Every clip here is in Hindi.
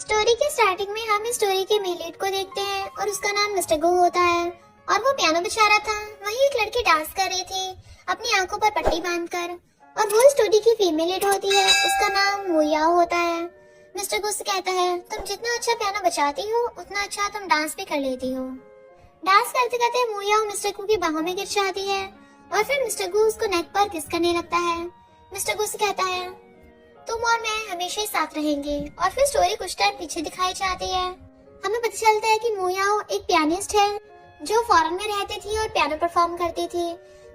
स्टोरी के स्टार्टिंग में हम इस स्टोरी के मेन लीड को देखते हैं और उसका नाम मिस्टर गो होता है और वो पियानो बजा रहा था। वहीं एक लड़की डांस कर रही थी अपनी आंखों पर पट्टी बांधकर और वो स्टोरी की फीमेल लीड होती है, उसका नाम मुयाओ होता है। मिस्टर गो से कहता है, तुम जितना अच्छा पियानो बजाती हो उतना अच्छा तुम डांस भी कर लेती हो। डांस करते करते मुयाओ मिस्टर गो की बाहों में गिर जाती है और फिर मिस्टर गो उसको नेक पर किस करने लगता है। मिस्टर गो से कहता है, तुम और मैं हमेशा ही साथ रहेंगे। और फिर स्टोरी कुछ टाइम पीछे दिखाई जाती है। हमें पता चलता है कि मुयाओ एक पियानिस्ट है जो फॉरेन में रहती थी और पियानो परफॉर्म करती थी।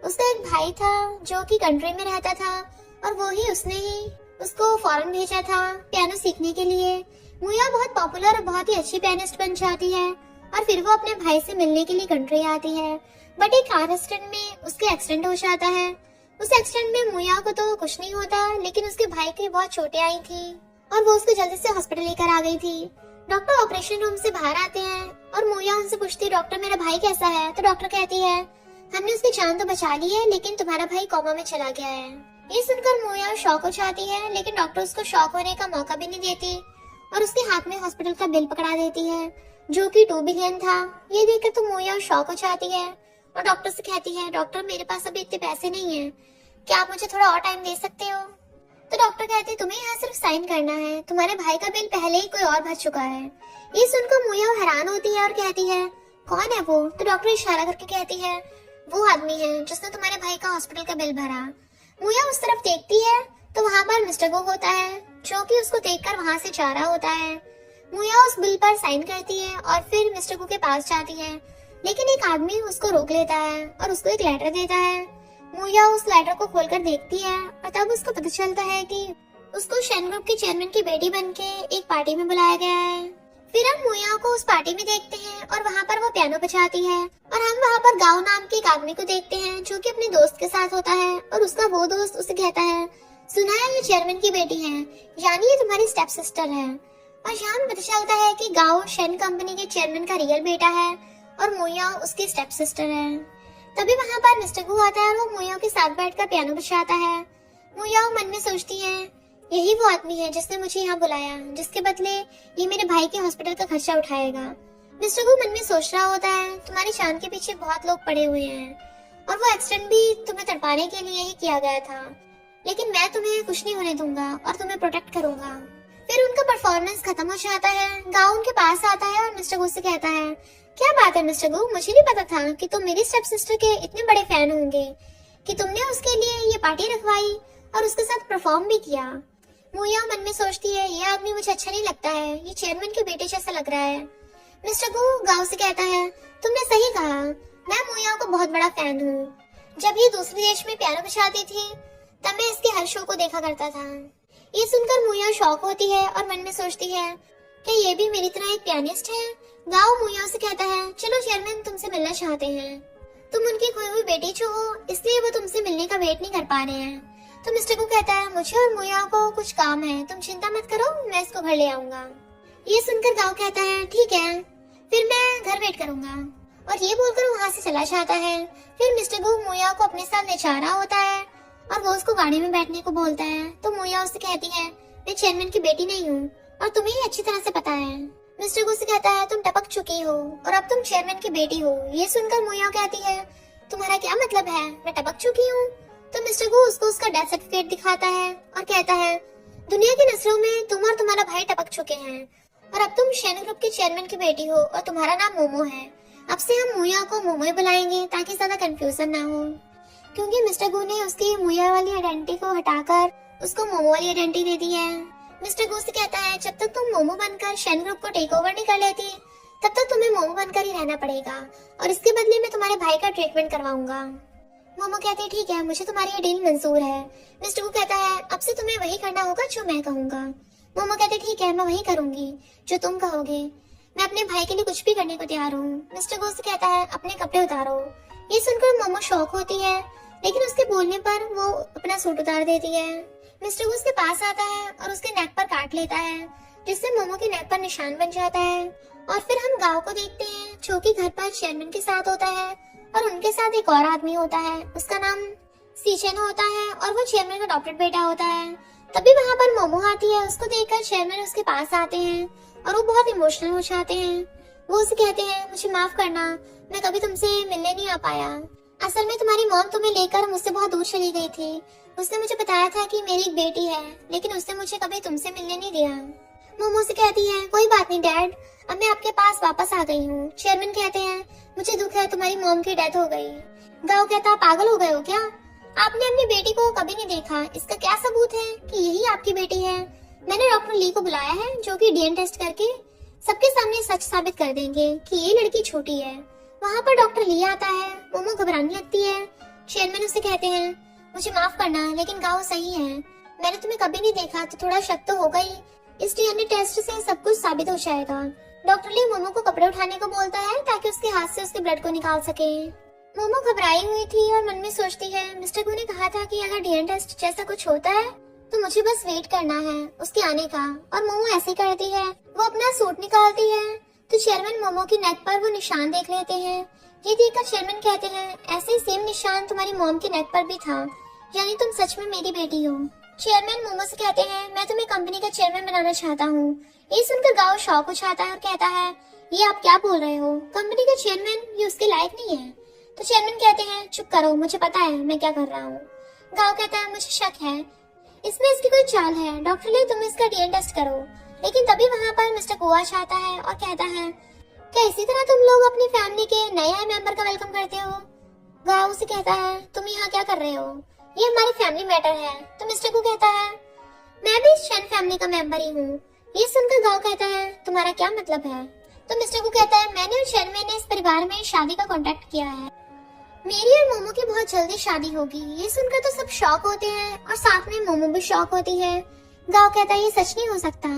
उसका एक भाई था जो कि कंट्री में रहता था और वो ही उसने ही उसको फॉरेन भेजा था पियानो सीखने के लिए। मुयाओ बहुत पॉपुलर और बहुत ही अच्छी पियानिस्ट बन जाती है और फिर वो अपने भाई से मिलने के लिए कंट्री आती है। बट एक कार एक्सीडेंट में उसके एक्सीडेंट हो जाता है। उस एक्सीडेंट में मुया को तो कुछ नहीं होता, लेकिन उसके भाई की बहुत चोटें आई थी और वो उसको जल्दी से हॉस्पिटल लेकर आ गई थी। डॉक्टर ऑपरेशन रूम से बाहर आते हैं और मुया उनसे पूछती, डॉक्टर मेरा भाई कैसा है? तो डॉक्टर कहती है, हमने उसकी जान तो बचा ली है लेकिन तुम्हारा भाई कोमा में चला गया है। ये सुनकर मुया शॉक हो जाती है, लेकिन डॉक्टर उसको शॉक होने का मौका भी नहीं देती और उसके हाथ में हॉस्पिटल का बिल पकड़ा देती है जो कि 2 बिलियन था। ये देखकर तो मुया शॉक हो जाती है और डॉक्टर से कहती है, डॉक्टर मेरे पास अभी इतने पैसे नहीं है, क्या आप मुझे थोड़ा और टाइम दे सकते हो? तो डॉक्टर कहते हैं, तुम्हें यहाँ सिर्फ साइन करना है, तुम्हारे भाई का बिल पहले ही कोई और भर चुका है। ये सुनकर मुया हैरान होती है और कहती है, कौन है वो? तो डॉक्टर इशारा करके कहती है, वो आदमी है जिसने तुम्हारे भाई का हॉस्पिटल का बिल भरा। मुया उस तरफ देखती है तो वहाँ पर मिस्टर गो होता है जो कि उसको देखकर वहाँ से जा रहा होता है। मुया उस बिल पर साइन करती है और फिर मिस्टर गो के पास जाती है, लेकिन एक आदमी उसको रोक लेता है और उसको एक लेटर देता है। मुया उस लेटर को खोलकर देखती है और तब उसको पता चलता है कि उसको शेन ग्रुप के चेयरमैन की बेटी बनके एक पार्टी में बुलाया गया है। फिर हम मुया को उस पार्टी में देखते हैं और वहाँ पर वो पियानो बजाती है और हम वहाँ पर गाओ नाम के एक आदमी को देखते हैं जो कि अपने दोस्त के साथ होता है और उसका वो दोस्त उसे कहता है, सुना है ये चेयरमैन की बेटी है, यानी ये तुम्हारी स्टेप सिस्टर है। और यहाँ में पता चलता है कि गाओ शेन कंपनी के चेयरमैन का रियल बेटा है और मुया उसकी स्टेप सिस्टर है। तभी वहाँ पर मिस्टर गो आता है और वो मुया के साथ बैठकर पियानो बजाता है। मुया मन में सोचती है, यही वो आदमी है जिसने मुझे यहाँ बुलाया, जिसके बदले ये मेरे भाई के हॉस्पिटल का खर्चा उठाएगा। मिस्टर गो मन में सोच रहा होता है, तुम्हारी जान के पीछे बहुत लोग पड़े हुए हैं और वो एक्सीडेंट भी तुम्हें तड़पाने के लिए ही किया गया था, लेकिन मैं तुम्हें कुछ नहीं होने दूंगा और तुम्हें प्रोटेक्ट करूंगा। फिर उनका परफॉर्मेंस खत्म हो जाता है। गाँव उनके पास आता है और मिस्टर गो से कहता है, क्या बात है मिस्टर गो, मुझे नहीं पता था कि तुम मेरी स्टेप सिस्टर के इतने बड़े फैन होंगे कि तुमने उसके लिए ये पार्टी रखवाई और उसके साथ परफॉर्म भी किया। मुया मन में सोचती है, ये आदमी मुझे अच्छा नहीं लगता है, ये चेयरमैन के बेटे जैसा लग रहा है। मिस्टर गो गाँव से कहता है, तुमने सही कहा, मैं मुया को बहुत बड़ा फैन हूँ। जब ये दूसरे देश में पियानो बजाती थी तब मैं इसके हर शो को देखा करता था। ये सुनकर मुया शॉक होती है और मन में सोचती है, क्या ये भी मेरी तरह एक पियानिस्ट है? गाओ मुया से कहता है, चलो चेयरमैन तुमसे मिलना चाहते हैं, तुम उनकी खोई हुई बेटी जो हो इसलिए वो तुमसे मिलने का वेट नहीं कर पा रहे हैं। तो मिस्टर को कहता है, मुझे और मुया को कुछ काम है, तुम चिंता मत करो, मैं इसको घर ले आऊंगा। ये सुनकर गाओ कहता है, ठीक है, फिर मैं घर वेट करूंगा। और ये बोलकर वहाँ से चला जाता है। फिर मिस्टर गो मुया को अपने साथ ले जा रहा होता है और वो उसको गाड़ी में बैठने को बोलता है। तो मुया उससे कहती है, मैं चेयरमैन की बेटी नहीं हूँ और तुम्हें ही अच्छी तरह से पता है। मिस्टर गो से कहता है, तुम टपक चुकी हो और अब तुम चेयरमैन की बेटी हो। ये सुनकर मुया कहती है, तुम्हारा क्या मतलब है, मैं टपक चुकी हूँ? तो मिस्टर गो उसको उसका डेथ सर्टिफिकेट दिखाता है और कहता है, दुनिया की नजरों में तुम और तुम्हारा भाई टपक चुके हैं और अब तुम शेन ग्रुप के चेयरमैन की बेटी हो और तुम्हारा नाम मोमो है। अब से हम मुया को मोमो ही बुलाएंगे ताकि ज्यादा कंफ्यूजन ना हो, क्योंकि मिस्टर गो ने उसकी मुया वाली आइडेंटिटी को हटाकर उसको मोमो वाली आइडेंटिटी दे दी है। मिस्टर गो से कहता है, जब तक तुम मोमो बनकर शेन ग्रुप को टेक ओवर नहीं कर लेती तब तक तुम्हें मोमो बनकर ही रहना पड़ेगा और इसके बदले में तुम्हारे भाई का ट्रीटमेंट करवाऊंगा। मोमो कहते हैं, ठीक है, मुझे तुम्हारी ये डील मंजूर है। मिस्टर गो कहता है, अब से तुम्हें वही करना होगा जो मैं कहूँगा। मोमो कहते, ठीक है, मैं वही करूंगी जो तुम कहोगे, मैं अपने भाई के लिए कुछ भी करने को तैयार हूँ। मिस्टर गो से कहता है, अपने कपड़े उतारो। ये सुनकर मोमो शौक होती है, लेकिन उसके बोलने पर वो अपना सूट उतार देती है। मिस्टर गो उसके पास आता है और उसके नेक पर काट लेता है, जिससे मोमो के नेक पर निशान बन जाता है। और फिर हम गाँव को देखते हैं जो कि घर पर चेयरमैन के साथ होता है और उनके साथ एक और आदमी होता है, उसका नाम सीचन होता है और वो चेयरमैन का डॉक्टर बेटा होता है। तभी वहाँ पर मोमो आती है, उसको देखकर चेयरमैन उसके पास आते हैं और वो बहुत इमोशनल हो जाते हैं। वो उसे कहते हैं मुझे माफ करना, मैं कभी तुमसे मिलने नहीं आ पाया। असल में तुम्हारी मॉम तुम्हें लेकर मुझसे बहुत दूर चली गई थी। उसने मुझे बताया था कि मेरी एक बेटी है, लेकिन उसने मुझे कभी तुमसे मिलने नहीं दिया। मोमो से कहती है कोई बात नहीं डैड, अब मैं आपके पास वापस आ गई हूँ। चेयरमैन कहते हैं मुझे दुख है, तुम्हारी मॉम की डेथ हो गई। गाओ कहता पागल हो गए हो क्या? आपने अपनी बेटी को कभी नहीं देखा, इसका क्या सबूत है कि यही आपकी बेटी है? मैंने डॉक्टर ली को बुलाया है, जो कि डीएनए टेस्ट करके सबके सामने सच साबित कर देंगे कि ये लड़की छोटी है। वहाँ पर डॉक्टर ली आता है। मोमो घबराने लगती है। चेयरमैन उसे कहते हैं मुझे माफ करना, लेकिन गाओ सही है, मैंने तुम्हें कभी नहीं देखा तो थोड़ा शक तो होगा ही। इस डीएनए टेस्ट से सब कुछ साबित हो जाएगा। डॉक्टर ली मोमो को कपड़े उठाने को बोलता है ताकि उसके हाथ से उसके ब्लड को निकाल सके। मोमो घबराई हुई थी और मन में सोचती है मिस्टर गू ने कहा था कि अगर डीएनए टेस्ट जैसा कुछ होता है तो मुझे बस वेट करना है उसके आने का। और मोमो ऐसे करती है। वो अपना सूट निकालती है तो चेयरमैन मोमो की नेक पर वो निशान देख लेते हैं। ये देखकर चेयरमैन कहते हैं ऐसे ही सेम निशान तुम्हारी मॉम की नेक पर भी था, यानी तुम सच में मेरी बेटी हो। चेयरमैन मोमो से कहते हैं मैं तुम्हें कंपनी का चेयरमैन बनाना चाहता हूँ। ये सुनकर गाओ शॉक हो जाता है और कहता है ये आप क्या बोल रहे हो, कंपनी का चेयरमैन ये उसके लायक नहीं है। तो चेयरमैन कहते हैं चुप करो, मुझे पता है मैं क्या कर रहा हूँ। गाओ कहता है मुझे शक है, इसमें इसकी कोई चाल है। डॉक्टर ली तुम इसका डीएनए टेस्ट करो। लेकिन तभी वहाँ पर मिस्टर गोवा आता है और कहता है क्या इसी तरह तुम लोग अपनी फैमिली के नए आए मेंबर का वेलकम करते हो? गाओ से कहता है तुम यहाँ क्या कर रहे हो, ये हमारी फैमिली मैटर है। तो मिस्टर को कहता है मैं भी इस चैन फैमिली का मेंबर ही हूँ। ये सुनकर गाओ कहता है तुम्हारा क्या मतलब है? तो मिस्टर को कहता है मैंने और चेयरमैन ने इस परिवार में शादी का कॉन्ट्रैक्ट किया है, मेरी और मोमो की बहुत जल्दी शादी होगी। ये सुनकर तो सब शॉक होते हैं और साथ में मोमो भी शॉक होती है। गाओ कहता है ये सच नहीं हो सकता,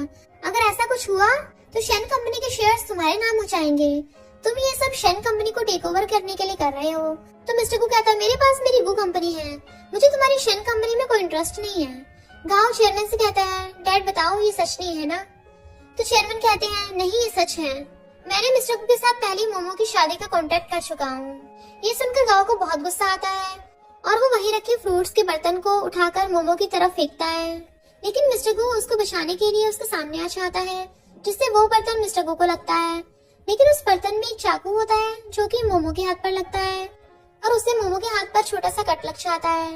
अगर ऐसा कुछ हुआ तो शेन कंपनी के शेयर्स तुम्हारे नाम हो जाएंगे। तुम ये सब शेन कंपनी को टेक ओवर करने के लिए कर रहे हो। तो मिस्टर को कहता है मेरे पास मेरी गू कंपनी है, मुझे तुम्हारी शेन कंपनी में कोई इंटरेस्ट नहीं है। गाओ चेयरमैन से कहता है डैड बताओ ये सच नहीं है ना? तो चेयरमैन कहते हैं नहीं ये सच है, मैंने मिस्टर को के साथ पहले मोमो की शादी का कॉन्ट्रैक्ट कर चुका हूँ। ये सुनकर गाओ को बहुत गुस्सा आता है और वो वहीं रखे फ्रूट्स के बर्तन को उठाकर मोमो की तरफ फेंकता है। लेकिन मिस्टर गो उसको बचाने के लिए उसके सामने आ जाता है, जिससे वो बर्तन मिस्टर गो को लगता है। लेकिन उस बर्तन में एक चाकू होता है जो कि मोमो के हाथ पर लगता है और उससे मोमो के हाथ पर छोटा सा कट लग जाता है।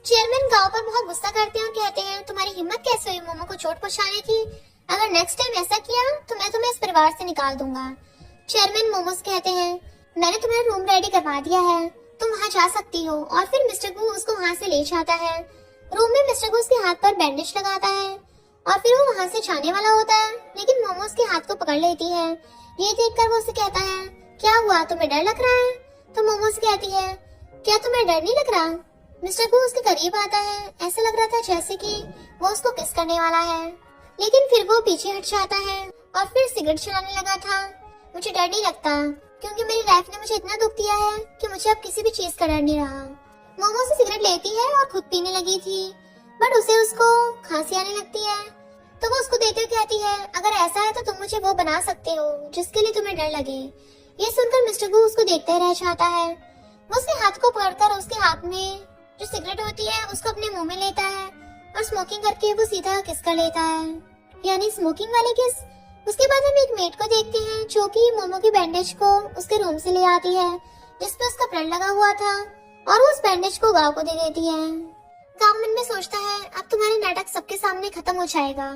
चेयरमैन गाओ पर बहुत गुस्सा करते हैं और कहते हैं तुम्हारी हिम्मत कैसे हुई मोमो को चोट पहुंचाने की? अगर नेक्स्ट टाइम ऐसा किया तो मैं तुम्हें इस परिवार से निकाल दूंगा। चेयरमैन मोमो से कहते हैं मैंने तुम्हारा रूम रेडी करवा दिया है, तुम वहाँ जा सकती हो। और फिर मिस्टर गू उसको वहाँ से ले जाता है। रूम में मिस्टर गू उसके हाथ पर बैंडेज लगाता है और फिर वो वहाँ से जाने वाला होता है, लेकिन मोमो उसके हाथ को पकड़ लेती है। ये देखकर वो उसे कहता है क्या हुआ, तुम्हें डर लग रहा है? तो मोमो से कहती है क्या तुम्हें डर नहीं लग रहा? मिस्टर गू उसके करीब आता है, ऐसा लग रहा था जैसे कि वो उसको किस करने वाला है, लेकिन फिर वो पीछे हट जाता है और फिर सिगरेट चलाने लगा था। मुझे डर नहीं लगता क्योंकि मेरी लाइफ ने मुझे इतना दुख दिया है कि मुझे अब किसी भी चीज का डर नहीं रहा। मोमो से सिगरेट लेती है और खुद पीने लगी थी, बट उसे उसको खांसी आने लगती है। तो वो उसको देखकर कहती है अगर ऐसा है तो तुम मुझे वो बना सकते हो जिसके लिए तुम्हें डर लगे। ये सुनकर मिस्टर गू उसको देखते रह जाता है। वो उसके हाथ को पकड़कर उसके हाथ में जो सिगरेट होती है उसको अपने मुंह में लेता है और स्मोकिंग करके वो सीधा किस कर लेता है, यानी स्मोकिंग वाली किस। उसके बाद हम एक मेड को देखते हैं जो कि मोमो की बैंडेज को उसके रूम से ले आती है, जिसपे उसका ब्लड लगा हुआ था, और वो उस बैंडेज को गांव को दे देती है। गांव मन में सोचता है अब तुम्हारा नाटक सबके सामने खत्म हो जाएगा।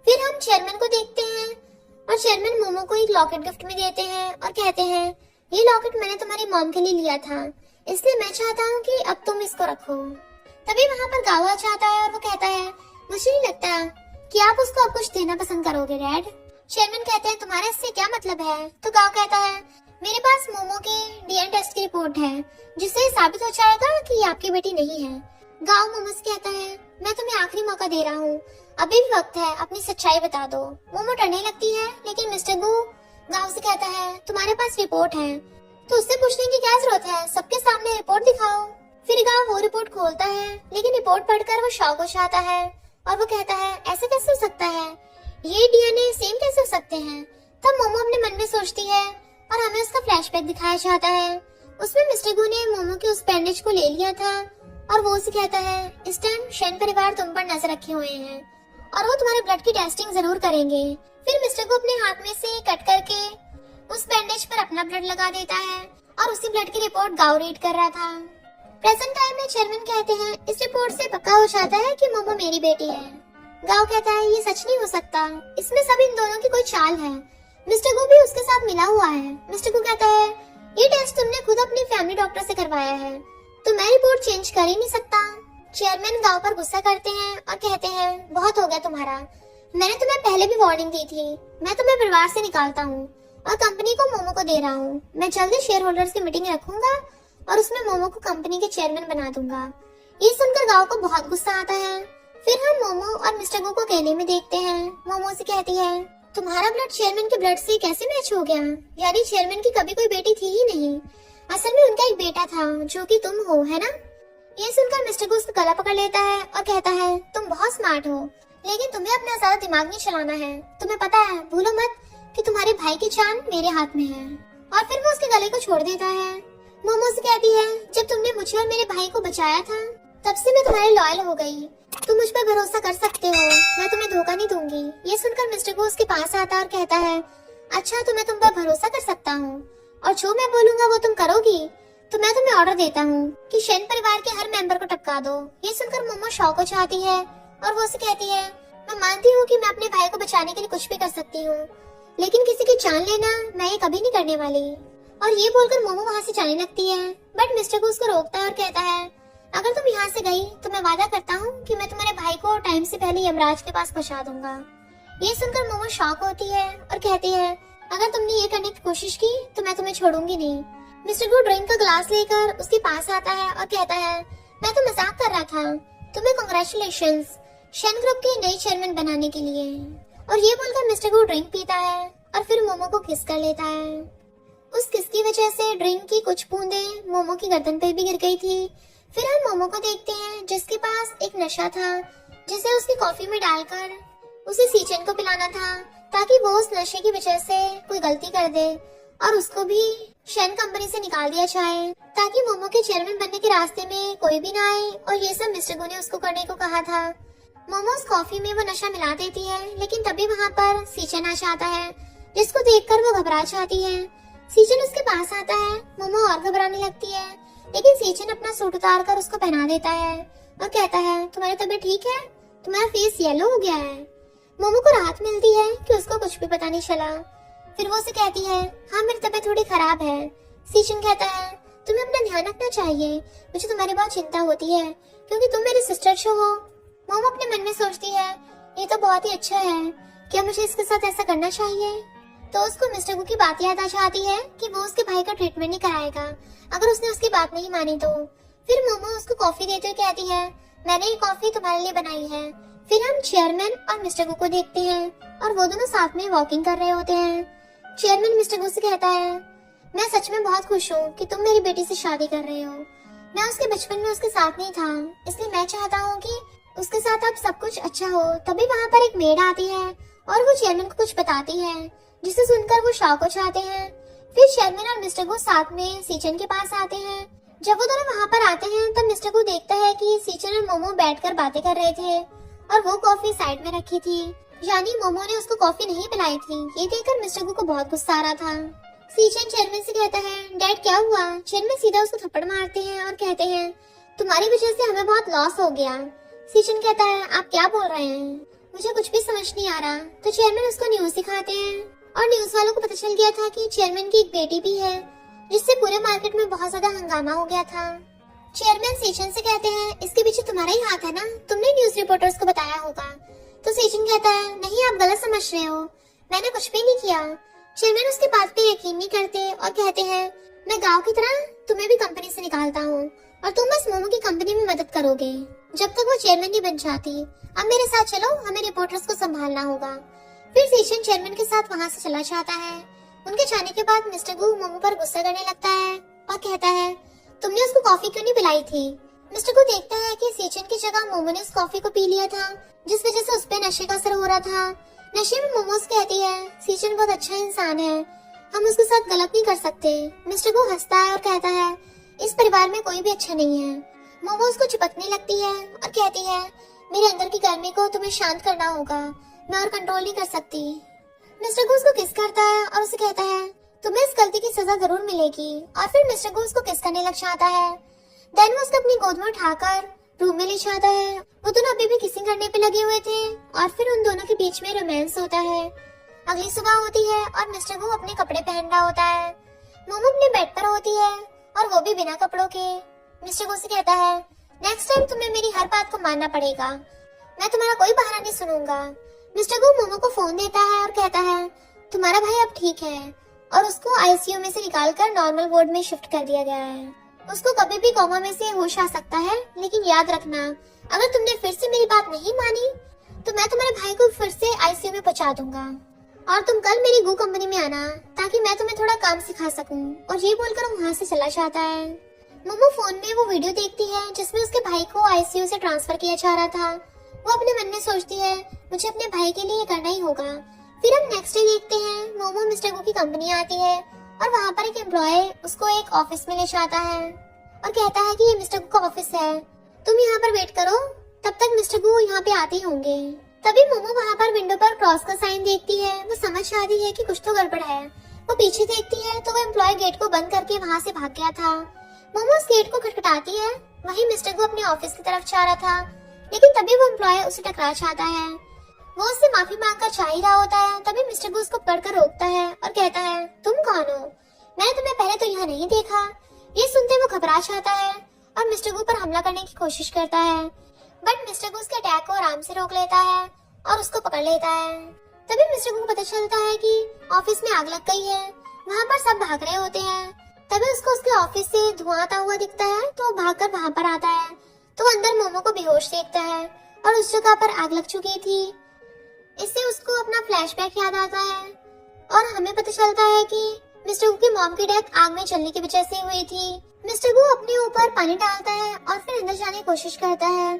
फिर हम चेयरमैन को देखते हैं और चेयरमैन मोमो को एक लॉकेट गिफ्ट में देते हैं और कहते हैं ये लॉकेट मैंने तुम्हारी मॉम के लिए लिया था, इसलिए मैं चाहता हूँ कि अब तुम इसको रखो। तभी वहाँ पर गाँव आ जाता है और वो कहता है मुझे नहीं लगता कि आप उसको अब कुछ देना पसंद करोगे डैड। चेयरमैन कहते हैं तुम्हारा इससे क्या मतलब है? तो गाँव कहता है मेरे पास मोमो के डीएनए टेस्ट की रिपोर्ट है जिससे साबित हो जाएगा कि ये आपकी बेटी नहीं है। गाँव मोमो से कहता है मैं तुम्हें आखिरी मौका दे रहा हूँ, अभी भी वक्त है, अपनी सच्चाई बता दो। मोमो डरने लगती है, लेकिन मिस्टर गू गाँव से कहता है तुम्हारे पास रिपोर्ट है तो उससे पूछने की क्या जरूरत है, सबके सामने रिपोर्ट दिखाओ। फिर गाँव वो रिपोर्ट खोलता है, लेकिन रिपोर्ट पढ़कर वो शॉक हो जाता है और वो कहता है ऐसे कैसे हो सकता है, ये डीएनए सेम कैसे हो सकते हैं। तब मोमो अपने मन में सोचती है और हमें उसका फ्लैशबैक दिखाया जाता है। उसमें मिस्टर गू ने मोमो के उस बैंडेज को ले लिया था और वो उसे कहता है इस टाइम शेन परिवार तुम पर नजर रखे हुए हैं और वो तुम्हारे ब्लड की टेस्टिंग जरूर करेंगे। फिर मिस्टर गो अपने हाथ में से कट करके उस बैंडेज पर अपना ब्लड लगा देता है और उसी ब्लड की रिपोर्ट गांव रीड कर रहा था। प्रेजेंट टाइम में चेयरमैन कहते हैं इस रिपोर्ट से पक्का हो जाता है कि मोमो मेरी बेटी है। गांव कहता है ये सच नहीं हो सकता, इसमें सब इन दोनों की कोई चाल है। मिस्टर गो भी उसके साथ मिला हुआ है। मिस्टर गो कहता है ये टेस्ट तुमने खुद अपनी फैमिली डॉक्टर से करवाया है तो मैं रिपोर्ट चेंज कर ही नहीं सकता। चेयरमैन गांव पर गुस्सा करते हैं और कहते हैं बहुत हो गया तुम्हारा, मैंने तुम्हें पहले भी वार्निंग दी थी, मैं तुम्हें परिवार से निकालता हूँ और कंपनी को मोमो को दे रहा हूँ। मैं जल्दी शेयर होल्डर्स की मीटिंग रखूंगा और उसमें मोमो को कंपनी के चेयरमैन बना दूंगा। ये सुनकर गांव को बहुत गुस्सा आता है। फिर हम मोमो और मिस्टर गो को अकेले में देखते हैं। मोमो से कहती है तुम्हारा ब्लड चेयरमैन के ब्लड से कैसे मैच हो गया, यानी चेयरमैन की कभी कोई बेटी थी ही नहीं, असल में उनका एक बेटा था जो कि तुम हो, है ना। ये सुनकर मिस्टर गो उसका गला पकड़ लेता है और कहता है तुम बहुत स्मार्ट हो लेकिन तुम्हें अपना ज्यादा दिमाग नहीं चलाना है। तुम्हें पता है, भूलो मत कि तुम्हारे भाई की जान मेरे हाथ में है। और फिर वो उसके गले को छोड़ देता है। मोमो से कहती है जब तुमने मुझे और मेरे भाई को बचाया था तब से मैं तुम्हारे लॉयल हो गई, तुम मुझ पर भरोसा कर सकते हो, मैं तुम्हें धोखा नहीं दूंगी। ये सुनकर मिस्टर गो उसके पास आता है और कहता है अच्छा तो मैं तुम पर भरोसा कर सकता हूँ और जो मैं बोलूंगा वो तुम करोगी, तो मैं तुम्हें ऑर्डर देता हूँ कि शेन परिवार के हर मेंबर को टपका दो। ये सुनकर मोमो शौक हो जाती है और वो उसे कहती है मैं मानती हूँ कि मैं अपने भाई को बचाने के लिए कुछ भी कर सकती हूँ लेकिन किसी की जान लेना मैं ये कभी नहीं करने वाली। और ये बोलकर मोमो वहाँ से जाने लगती है बट मिस्टर गो उसको रोकता है और कहता है अगर तुम यहाँ से गई तो मैं वादा करता हूँ कि मैं तुम्हारे भाई को टाइम से पहले यमराज के पास पहुँचा दूंगा। ये सुनकर मोमो शॉक होती है और कहती है अगर तुमने ये करने की कोशिश की तो मैं तुम्हें छोड़ूंगी नहीं। मिस्टर गो ड्रिंक का ग्लास लेकर उसके पास आता है और कहता है मैं तो मजाक कर रहा था, तुम्हें कांग्रेचुलेशंस शेन ग्रुप के नए चेयरमैन बनाने के लिए। और ये बोलकर मिस्टर गो ड्रिंक पीता है और फिर मोमो को किस कर लेता है। उस किस की वजह से ड्रिंक की कुछ बूंदे मोमो की गर्दन पे भी गिर गई थी। फिर हम मोमो को देखते हैं जिसके पास एक नशा था जिसे उसकी कॉफी में डालकर उसे सीचन को पिलाना था ताकि वो उस नशे की वजह से कोई गलती कर दे और उसको भी शेन कंपनी से निकाल दिया जाए ताकि मोमो के चेयरमैन बनने के रास्ते में कोई भी ना आए। और ये सब मिस्टर गो ने उसको करने को कहा था। मोमो उस कॉफी में वो नशा मिला देती है लेकिन तभी वहाँ पर सीचन आ जाता है जिसको देखकर वो घबरा जाती है। सीचन उसके पास आता है, मोमो और घबराने लगती है लेकिन सीचन अपना सूट उतार कर उसको पहना देता है और कहता है तुम्हारी तबीयत ठीक है, तुम्हारा फेस येलो हो गया है। मोमो को राहत मिलती है कि उसको कुछ भी पता नहीं चला। फिर वो उसे कहती है हाँ मेरी तबीयत थोड़ी खराब है। सीचन कहता है तुम्हें अपना ध्यान रखना चाहिए, मुझे तुम्हारी बहुत चिंता होती है क्योंकि तुम मेरी सिस्टर जो हो। मोमो अपने मन में सोचती है ये तो बहुत ही अच्छा है, क्या मुझे इसके साथ ऐसा करना चाहिए। तो उसको मिस्टर गो की बात याद आ जाती है कि वो उसके भाई का ट्रीटमेंट नहीं कराएगा अगर उसने उसकी बात नहीं मानी तो। फिर मोमो उसको कॉफी देते हुए कहती है मैंने ये कॉफी तुम्हारे लिए बनाई है। फिर हम चेयरमैन और मिस्टर गो को देखते हैं और वो दोनों साथ में वॉकिंग कर रहे होते हैं। चेयरमैन मिस्टर गो से कहता है मैं सच में बहुत खुश हूँ कि तुम मेरी बेटी से शादी कर रहे हो। मैं उसके बचपन में उसके साथ नहीं था, इसलिए मैं चाहता हूँ कि उसके साथ अब सब कुछ अच्छा हो। तभी वहाँ पर एक मेड आती है और वो चेयरमैन को कुछ बताती है जिसे सुनकर वो शॉक हो जाते हैं। फिर चेयरमैन और मिस्टर गो साथ में सीचन के पास आते हैं। जब वो दोनों वहाँ पर आते हैं तब मिस्टर गो देखता है कि सीचन और मोमो बैठकर बातें कर रहे थे और वो कॉफी साइड में रखी थी, यानी मोमो ने उसको कॉफी नहीं पिलाई थी। ये देखकर मिस्टर गो को बहुत गुस्सा आ रहा था। सीचन चेयरमैन से कहता है डैड क्या हुआ। चेयरमैन सीधा उसको थप्पड़ मारते हैं और कहते हैं तुम्हारी वजह से हमें बहुत लॉस हो गया। सीचन कहता है आप क्या बोल रहे हैं, मुझे कुछ भी समझ नहीं आ रहा। तो चेयरमैन उसको न्यूज दिखाते हैं और न्यूज वालों को पता चल गया था कि चेयरमैन की एक बेटी भी है जिससे पूरे मार्केट में बहुत ज्यादा हंगामा हो गया था। चेयरमैन सीचन से कहते हैं इसके पीछे तुम्हारा ही हाथ है ना, तुमने न्यूज रिपोर्टर्स को बताया होगा। तो सीचन कहता है नहीं आप गलत समझ रहे हो, मैंने कुछ भी नहीं किया। चेयरमैन उसके बात पे यकीन नहीं करते और कहते हैं मैं गांव की तरह तुम्हें भी कंपनी से निकालता हूँ और तुम बस मोमो की कंपनी में मदद करोगे जब तक वो चेयरमैन नहीं बन जाती। अब मेरे साथ चलो, हमें रिपोर्टर्स को संभालना होगा। फिर सीचन चेयरमैन के साथ वहाँ से चला जाता है। उनके जाने के बाद मिस्टर गो मोमो पर गुस्सा करने लगता है और कहता है तुमने उसको कॉफी क्यों नहीं पिलाई थी। मिस्टर गो देखता है कि सीचन की जगह मोमो ने उस कॉफी को पी लिया था जिस वजह से उस पे नशे का असर हो रहा था। नशे में मोमोज कहती है सीचन बहुत अच्छा इंसान है, हम उसके साथ गलत नहीं कर सकते। मिस्टर गो हंसता है और कहता है इस परिवार में कोई भी अच्छा नहीं है। मोमो उसको चिपकने लगती है और कहती है मेरे अंदर की गर्मी को तुम्हें शांत करना होगा, मैं और कंट्रोल नहीं कर सकती। मिस्टर गू उसको किस करता है और उसे कहता है तुम्हें इस गलती की सजा जरूर मिलेगी, और फिर मिस्टर गू उसको किस करने लग जाता है। देन वो उसको अपनी गोद में उठाकर रूम में ले जाता है। वो दोनों अभी भी किसिंग करने पे लगे हुए थे और फिर उन दोनों के बीच में रोमांस होता है। अगली सुबह होती है और मिस्टर गू अपने कपड़े पहन रहा होता है। मोमो अपने बेड पर होती है और वो भी बिना कपड़ों के। मिस्टर गू से कहता है नेक्स्ट टाइम तुम्हें मेरी हर बात को मानना पड़ेगा, मैं तुम्हारा कोई बहाना नहीं सुनूंगा। मिस्टर गू मोमो को फोन देता है और कहता है तुम्हारा भाई अब ठीक है, और उसको आईसीयू में से निकालकर नॉर्मल वार्ड में शिफ्ट कर दिया गया है। उसको कभी भी कोमा में से होश आ सकता है, लेकिन याद रखना अगर तुमने फिर से मेरी बात नहीं मानी तो मैं तुम्हारे भाई को फिर से आईसीयू में पहुंचा दूंगा, और तुम कल मेरी गू कंपनी में आना ताकि मैं तुम्हें थोड़ा काम सिखा सकूं। और ये बोलकर वो वहाँ से चला जाता है। मोमो फोन में वो वीडियो देखती है जिसमें उसके भाई को आईसीयू से ट्रांसफर किया जा रहा था। वो अपने मन में सोचती है मुझे अपने भाई के लिए करना ही होगा। फिर हम नेक्स्ट डे देखते हैं मोमो मिस्टर गू की कंपनी आती है और वहाँ पर एक एम्प्लॉय उसको एक ऑफिस में ले जाता है और कहता है कि ये मिस्टर गू का ऑफिस है, तुम यहाँ पर वेट करो, तब तक मिस्टर गू यहाँ पे आते ही होंगे। तभी मोमो वहाँ पर विंडो पर क्रॉस का साइन देखती है। वो समझ जाती है कि कुछ तो गड़बड़ है। वो पीछे देखती है तो वो एम्प्लॉय गेट को बंद करके वहाँ से भाग गया था। मोमो उस गेट को खटखटाती है, वहीं मिस्टर गू अपने ऑफिस की तरफ जा रहा था, लेकिन तभी वो एम्प्लॉय उसे टकरा जाता है। वो उससे माफी मांगकर जा ही रहा होता है, तभी मिस्टर गू उसको पकड़कर रोकता है और कहता है तुम कौन हो, मैंने तुम्हें पहले तो यहाँ नहीं देखा। ये सुनते वो घबरा जाता है और मिस्टर गू पर हमला करने की कोशिश करता है, बट मिस्टर गू उसके अटैक को आराम से रोक लेता है और उसको पकड़ लेता है। तभी मिस्टर गू को पता चलता है कि ऑफिस में आग लग गई है। वहाँ पर सब भाग रहे होते हैं। तभी उसको उसके ऑफिस से धुआं आता हुआ दिखता है तो वो भागकर वहाँ पर आता है तो अंदर मोमो को बेहोश देखता है और उस जगह पर आग लग चुकी थी। इससे उसको अपना फ्लैशबैक याद आता है और हमें पता चलता है कि मिस्टर गू की मॉम की डेथ आग में जलने की वजह से हुई थी। मिस्टर गू अपने ऊपर पानी डालता है और फिर अंदर जाने की कोशिश करता है।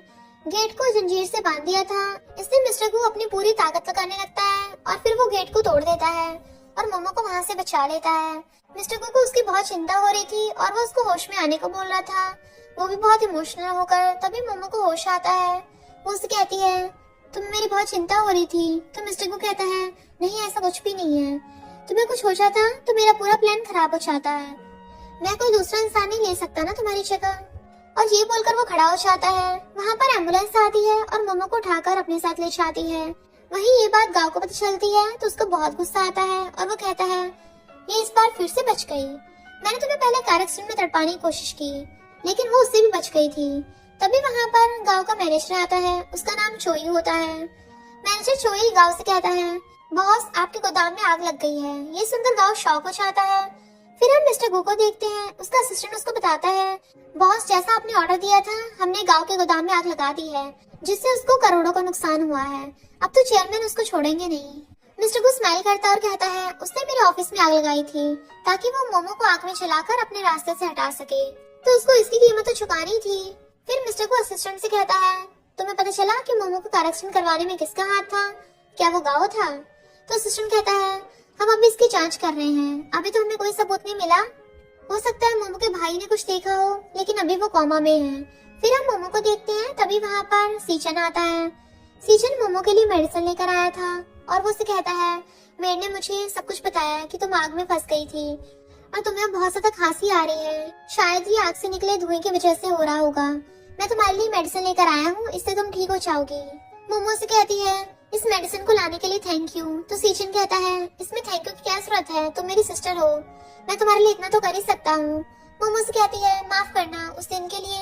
गेट को जंजीर से बांध दिया था, इसलिए मिस्टर गू अपनी पूरी ताकत लगाने लगता है और फिर वो गेट को तोड़ देता है और मोमो को वहाँ से बचा लेता है। मिस्टर गू को उसकी बहुत चिंता हो रही थी और वो उसको होश में आने को बोल रहा था, वो भी बहुत इमोशनल होकर। तभी मोमो को होश आता है। वो उससे कहती है तुम्हें मेरी बहुत चिंता हो रही थी। तो मिस्टर गू कहता है नहीं ऐसा कुछ भी नहीं है, तुम्हें कुछ हो जाता तो मेरा पूरा प्लान खराब हो जाता है, मैं कोई दूसरा इंसान नहीं ले सकता ना तुम्हारी जगह। और ये बोलकर वो खड़ा हो जाता है। वहाँ पर एम्बुलेंस आती है और मोमो को उठाकर अपने साथ ले जाती है। वहीं ये बात गांव को पता चलती है तो उसको बहुत गुस्सा आता है और वो कहता है ये इस बार फिर से बच गई, मैंने तुम्हें पहले कार एक्सीडेंट में तड़पाने की कोशिश की लेकिन वो उससे भी बच गई थी। तभी वहाँ पर गांव का मैनेजर आता है, उसका नाम चोई होता है। मैनेजर चोई गांव से कहता है बॉस आपके गोदाम में आग लग गई है। ये सुनकर गांव शॉक हो जाता है। फिर हम मिस्टर गू को देखते हैं, उसका असिस्टेंट उसको बताता है बॉस जैसा आपने ऑर्डर दिया था हमने गांव के गोदाम में आग लगा दी है, जिससे उसको करोड़ों का नुकसान हुआ है, अब तो चेयरमैन उसको छोड़ेंगे नहीं। मिस्टर गू स्माइल करता और कहता है उसने मेरे ऑफिस में आग लगाई थी ताकि वो मोमो को आग में जलाकर अपने रास्ते से हटा सके, तो उसको इसकी कीमत तो चुकानी थी। फिर मिस्टर गू असिस्टेंट से कहता है तुम्हें पता चला कि मोमो को कार एक्सीडेंट करवाने में किसका हाथ था, क्या वो गाँव था? तो असिस्टेंट कहता है हम अभी इसकी जांच कर रहे हैं, अभी तो हमें कोई सबूत नहीं मिला, हो सकता है मोमो के भाई ने कुछ देखा हो लेकिन अभी वो कोमा में है। फिर हम मोमो को देखते हैं, तभी वहाँ पर सीचन आता है। सीचन मोमो के लिए मेडिसिन लेकर आया था और वो उसे कहता है मेड ने मुझे सब कुछ बताया कि तुम आग में फंस गई थी और तुम्हें बहुत ज्यादा खांसी आ रही है, शायद ये आग से निकले धुएं की वजह से हो रहा होगा, मैं तुम्हारे लिए मेडिसिन लेकर आया हूँ, इससे तुम ठीक हो जाओगी। मोमो से कहती है इस मेडिसिन को लाने के लिए थैंक यू। तो सीचन कहता है इसमें थैंक यू की क्या जरूरत है, तुम मेरी सिस्टर हो, मैं तुम्हारे लिए इतना तो कर ही सकता हूँ। मोमो से कहती है माफ करना, उस दिन के लिए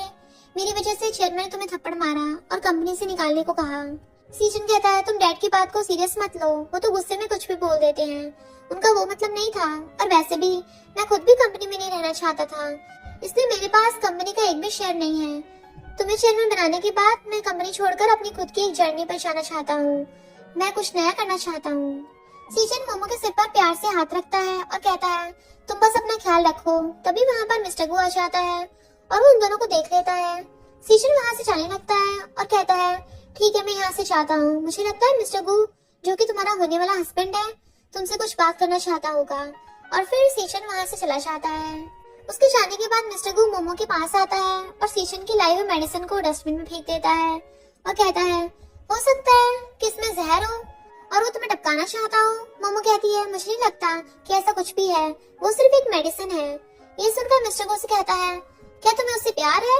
मेरी वजह से चेयरमैन ने तुम्हें थप्पड़ मारा और कंपनी से निकालने को कहा। सीचन कहता है तुम डैड की बात को सीरियस मत लो, वो तो गुस्से में कुछ भी बोल देते हैं, उनका वो मतलब नहीं था, और वैसे भी मैं खुद भी कंपनी में नहीं रहना चाहता था, इसलिए मेरे पास कंपनी का एक भी शेयर नहीं है। तुम्हें चेयरमैन बनाने के बाद मैं कंपनी छोड़कर अपनी खुद की एक जर्नी पर जाना चाहता हूँ, मैं कुछ नया करना चाहता हूँ। सीचन मोमो के सिर पर प्यार से हाथ रखता है और कहता है तुम बस अपना ख्याल रखो। तभी वहाँ पर मिस्टर गू आ जाता है और वो उन दोनों को देख लेता है। सीचन वहाँ से जाने लगता है और कहता है ठीक है मैं यहाँ से जाता हूँ, मुझे लगता है मिस्टर गू जो कि तुम्हारा होने वाला हस्बैंड है तुमसे कुछ बात करना चाहता होगा। और फिर सीचन वहाँ से चला जाता है। उसके जाने के बाद मिस्टर गू मोमो के पास आता है और सीचन की लाई हुई मेडिसिन को डस्टबिन में फेंक देता है और कहता है हो सकता है कि इसमें जहर हो और वो तुम्हें टपकाना चाहता हो। मोमो कहती है मुझे नहीं लगता कि ऐसा कुछ भी है, वो सिर्फ एक मेडिसिन है। ये सुनकर मिस्टर गो से कहता है क्या तुम्हें उससे प्यार है?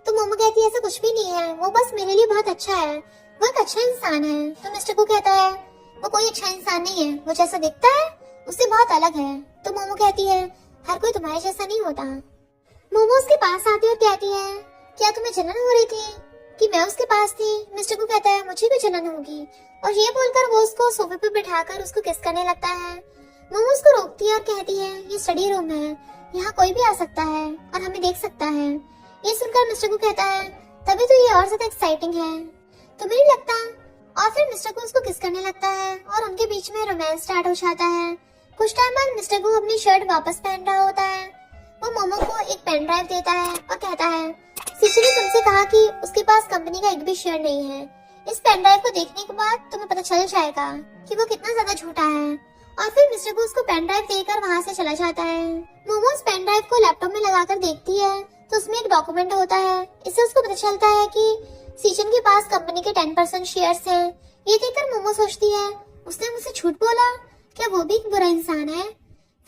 तो मोमो कहती है ऐसा कुछ भी नहीं है, वो बस मेरे लिए बहुत अच्छा है, वो एक अच्छा इंसान है। तो मिस्टर गो कहता है वो कोई अच्छा इंसान नहीं है, वो जैसा दिखता है उससे बहुत अलग है। तो मोमो कहती है हर कोई तुम्हारे जैसा नहीं होता। मोमो उसके पास आती और कहती है क्या तुम्हें जलन हो रही थी कि मैं उसके पास थी? मिस्टर को कहता है मुझे भी जलन होगी, और ये बोलकर वो उसको सोफे पर बिठाकर उसको किस करने लगता है। मोमो उसको रोकती है और कहती है ये स्टडी रूम है, यहाँ कोई भी आ सकता है और हमें देख सकता है। ये सुनकर मिस्टर को कहता है तभी तो ये और ज्यादा एक्साइटिंग है, तुम्हें नहीं लगता? और फिर मिस्टर को उसको किस करने लगता है और उनके बीच में रोमांस स्टार्ट हो जाता है। कुछ टाइम बाद मिस्टर को अपनी शर्ट वापस पहन रहा होता है। वो मोमो को एक पेन ड्राइव देता है और कहता है सीची ने तुमसे कहा कि उसके पास कंपनी का एक भी शेयर नहीं है। इस पेन ड्राइव को देखने के बाद तुम्हें पता चल जाएगा कि वो कितना ज्यादा झूठा है। और फिर मिस्टर को उसको पेन ड्राइव देकर वहाँ से चला जाता है। मोमो उस पेन ड्राइव को लैपटॉप में लगाकर देखती है तो उसमें एक डॉक्यूमेंट होता है। इससे उसको पता चलता है कि सीचन के पास कंपनी के 10% शेयर्स हैं। ये देखकर मोमो सोचती है उसने मुझसे झूठ बोला, क्या वो भी एक बुरा इंसान है?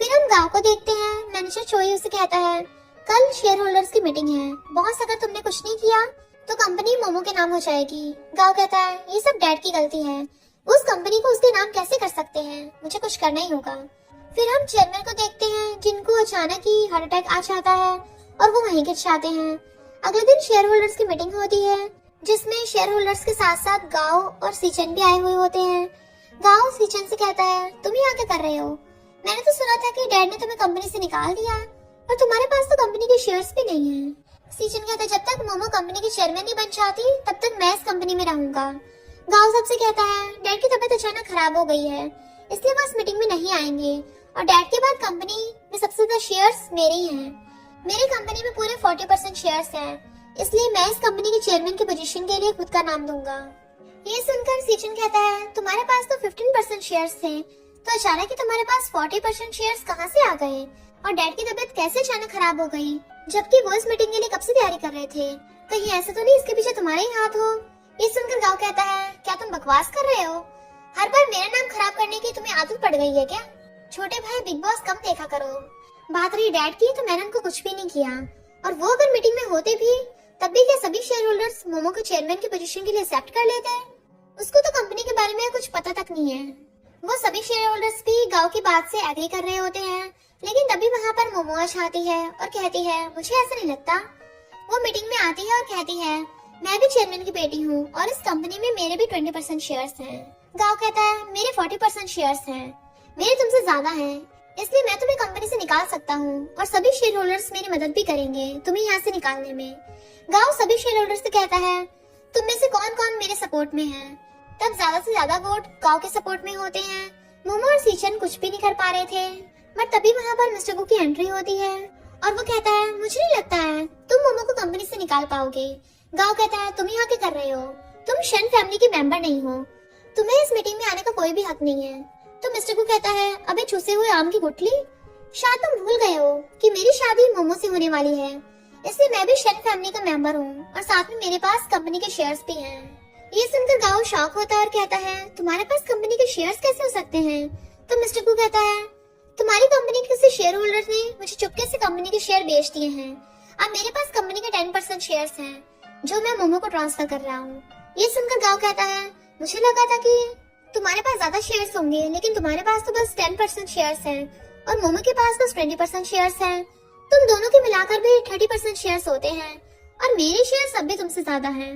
फिर हम गांव को देखते हैं। मैनेजर चोई उसे कहता है कल शेयर होल्डर्स की मीटिंग है, बॉस अगर तुमने कुछ नहीं किया तो कंपनी मोमो के नाम हो जाएगी। गांव कहता है ये सब डैड की गलती है, उस कंपनी को उसके नाम कैसे कर सकते हैं, मुझे कुछ करना ही होगा। फिर हम चेयरमैन को देखते हैं जिनको अचानक ही हार्ट अटैक आ जाता है और वो वहीं गिर जाते हैं। अगले दिन शेयर होल्डर्स की मीटिंग होती है जिसमें शेयर होल्डर्स के साथ साथ गांव और सीचन भी आए हुए होते हैं। गांव सीचन से कहता है तुम यहाँ क्या कर रहे हो? मैंने तो सुना था कि डैड ने तुम्हें कंपनी से निकाल दिया और तुम्हारे पास तो कंपनी के शेयर्स भी नहीं है। सीचन कहता है जब तक मोमो कंपनी के चेयरमैन नहीं बन जाती तब तक मैं इस कंपनी में रहूंगा। गांव सबसे कहता है डैड की तबीयत अचानक खराब हो गई है इसलिए वो इस मीटिंग में नहीं आएंगे और डैड के बाद कंपनी में सबसे ज्यादा शेयर्स मेरे ही हैं। मेरी कंपनी में पूरे 40% शेयर्स हैं, इसलिए मैं इस कंपनी के चेयरमैन की पोजीशन के लिए खुद का नाम दूंगा। ये सुनकर सीचन कहता है तुम्हारे पास तो 15% शेयर्स थे, तो अचानक ही तुम्हारे पास 40% शेयर्स कहाँ से आ गए? और डैड की तबीयत कैसे अचानक खराब हो गई जबकि वो इस मीटिंग के लिए कब से तैयारी कर रहे थे? कहीं ऐसा तो नहीं इसके पीछे तुम्हारे ही हाथ हो? ये सुनकर गांव कहता है क्या तुम बकवास कर रहे हो? हर बार मेरा नाम खराब करने की तुम्हें आदत पड़ गई है क्या? छोटे भाई बिग बॉस कम देखा करो। बात रही डैड की तो मैंने उनको कुछ भी नहीं किया, और वो अगर मीटिंग में होते भी तब भी क्या सभी शेयर होल्डर्स मोमो को चेयरमैन की पोजीशन के लिए एक्सेप्ट कर लेते हैं? उसको तो कंपनी के बारे में कुछ पता तक नहीं है। वो सभी शेयर होल्डर्स भी गांव की बात से एग्री कर रहे होते हैं, लेकिन तभी वहाँ पर मोमो आती है और कहती है मुझे ऐसा नहीं लगता। वो मीटिंग में आती है और कहती है मैं भी चेयरमैन की बेटी हूँ और इस कंपनी में मेरे भी 20% शेयर्स हैं। गांव कहता है मेरे 40% शेयर्स हैं, मेरे तुमसे ज्यादा हैं, इसलिए मैं तुम्हें कंपनी से निकाल सकता हूँ और सभी शेयर होल्डर्स मेरी मदद भी करेंगे तुम्हें यहाँ से निकालने में। गांव सभी शेयर होल्डर्स से कहता है तुम में से कौन कौन मेरे सपोर्ट में है। तब ज्यादा से ज्यादा वोट गांव के सपोर्ट में होते हैं। मोमो और सीचन कुछ भी नहीं कर पा रहे थे, बट तभी वहाँ पर मिस्टर गो की एंट्री होती है और वो कहता है मुझे नहीं लगता है तुम मोमो को कंपनी से निकाल पाओगे। गांव कहता है तुम यहाँ क्या कर रहे हो? तुम शन फैमिली के मेंबर नहीं हो, तुम्हें इस मीटिंग में आने का कोई भी हक नहीं है। तो मिस्टर गो कहता है अबे चूसे हुए आम की गुठली, शायद तुम भूल गए हो कि मेरी शादी मोमो से होने वाली है, इसलिए मैं भी शन फैमिली का मेंबर हूँ और साथ में मेरे पास कंपनी के शेयर्स भी हैं। ये सुनकर गांव शॉक होता है और कहता है तुम्हारे पास कंपनी के शेयर्स कैसे हो सकते हैं? तो मिस्टर गो कहता है तुम्हारी कंपनी के किसी शेयर होल्डर ने मुझे चुपके से कंपनी के शेयर बेच दिए हैं। अब मेरे पास कंपनी के 10% शेयर्स हैं जो मैं मोमो को ट्रांसफर कर रहा हूँ। ये सुनकर गांव कहता है मुझे लगा था कि तुम्हारे पास ज्यादा शेयर्स होंगे, लेकिन तुम्हारे पास तो बस 10% शेयर्स हैं और मोमो के पास बस 20% शेयर्स हैं। तुम दोनों के मिलाकर भी 30% शेयर्स होते हैं और मेरे शेयर्स अब भी तुमसे ज्यादा हैं।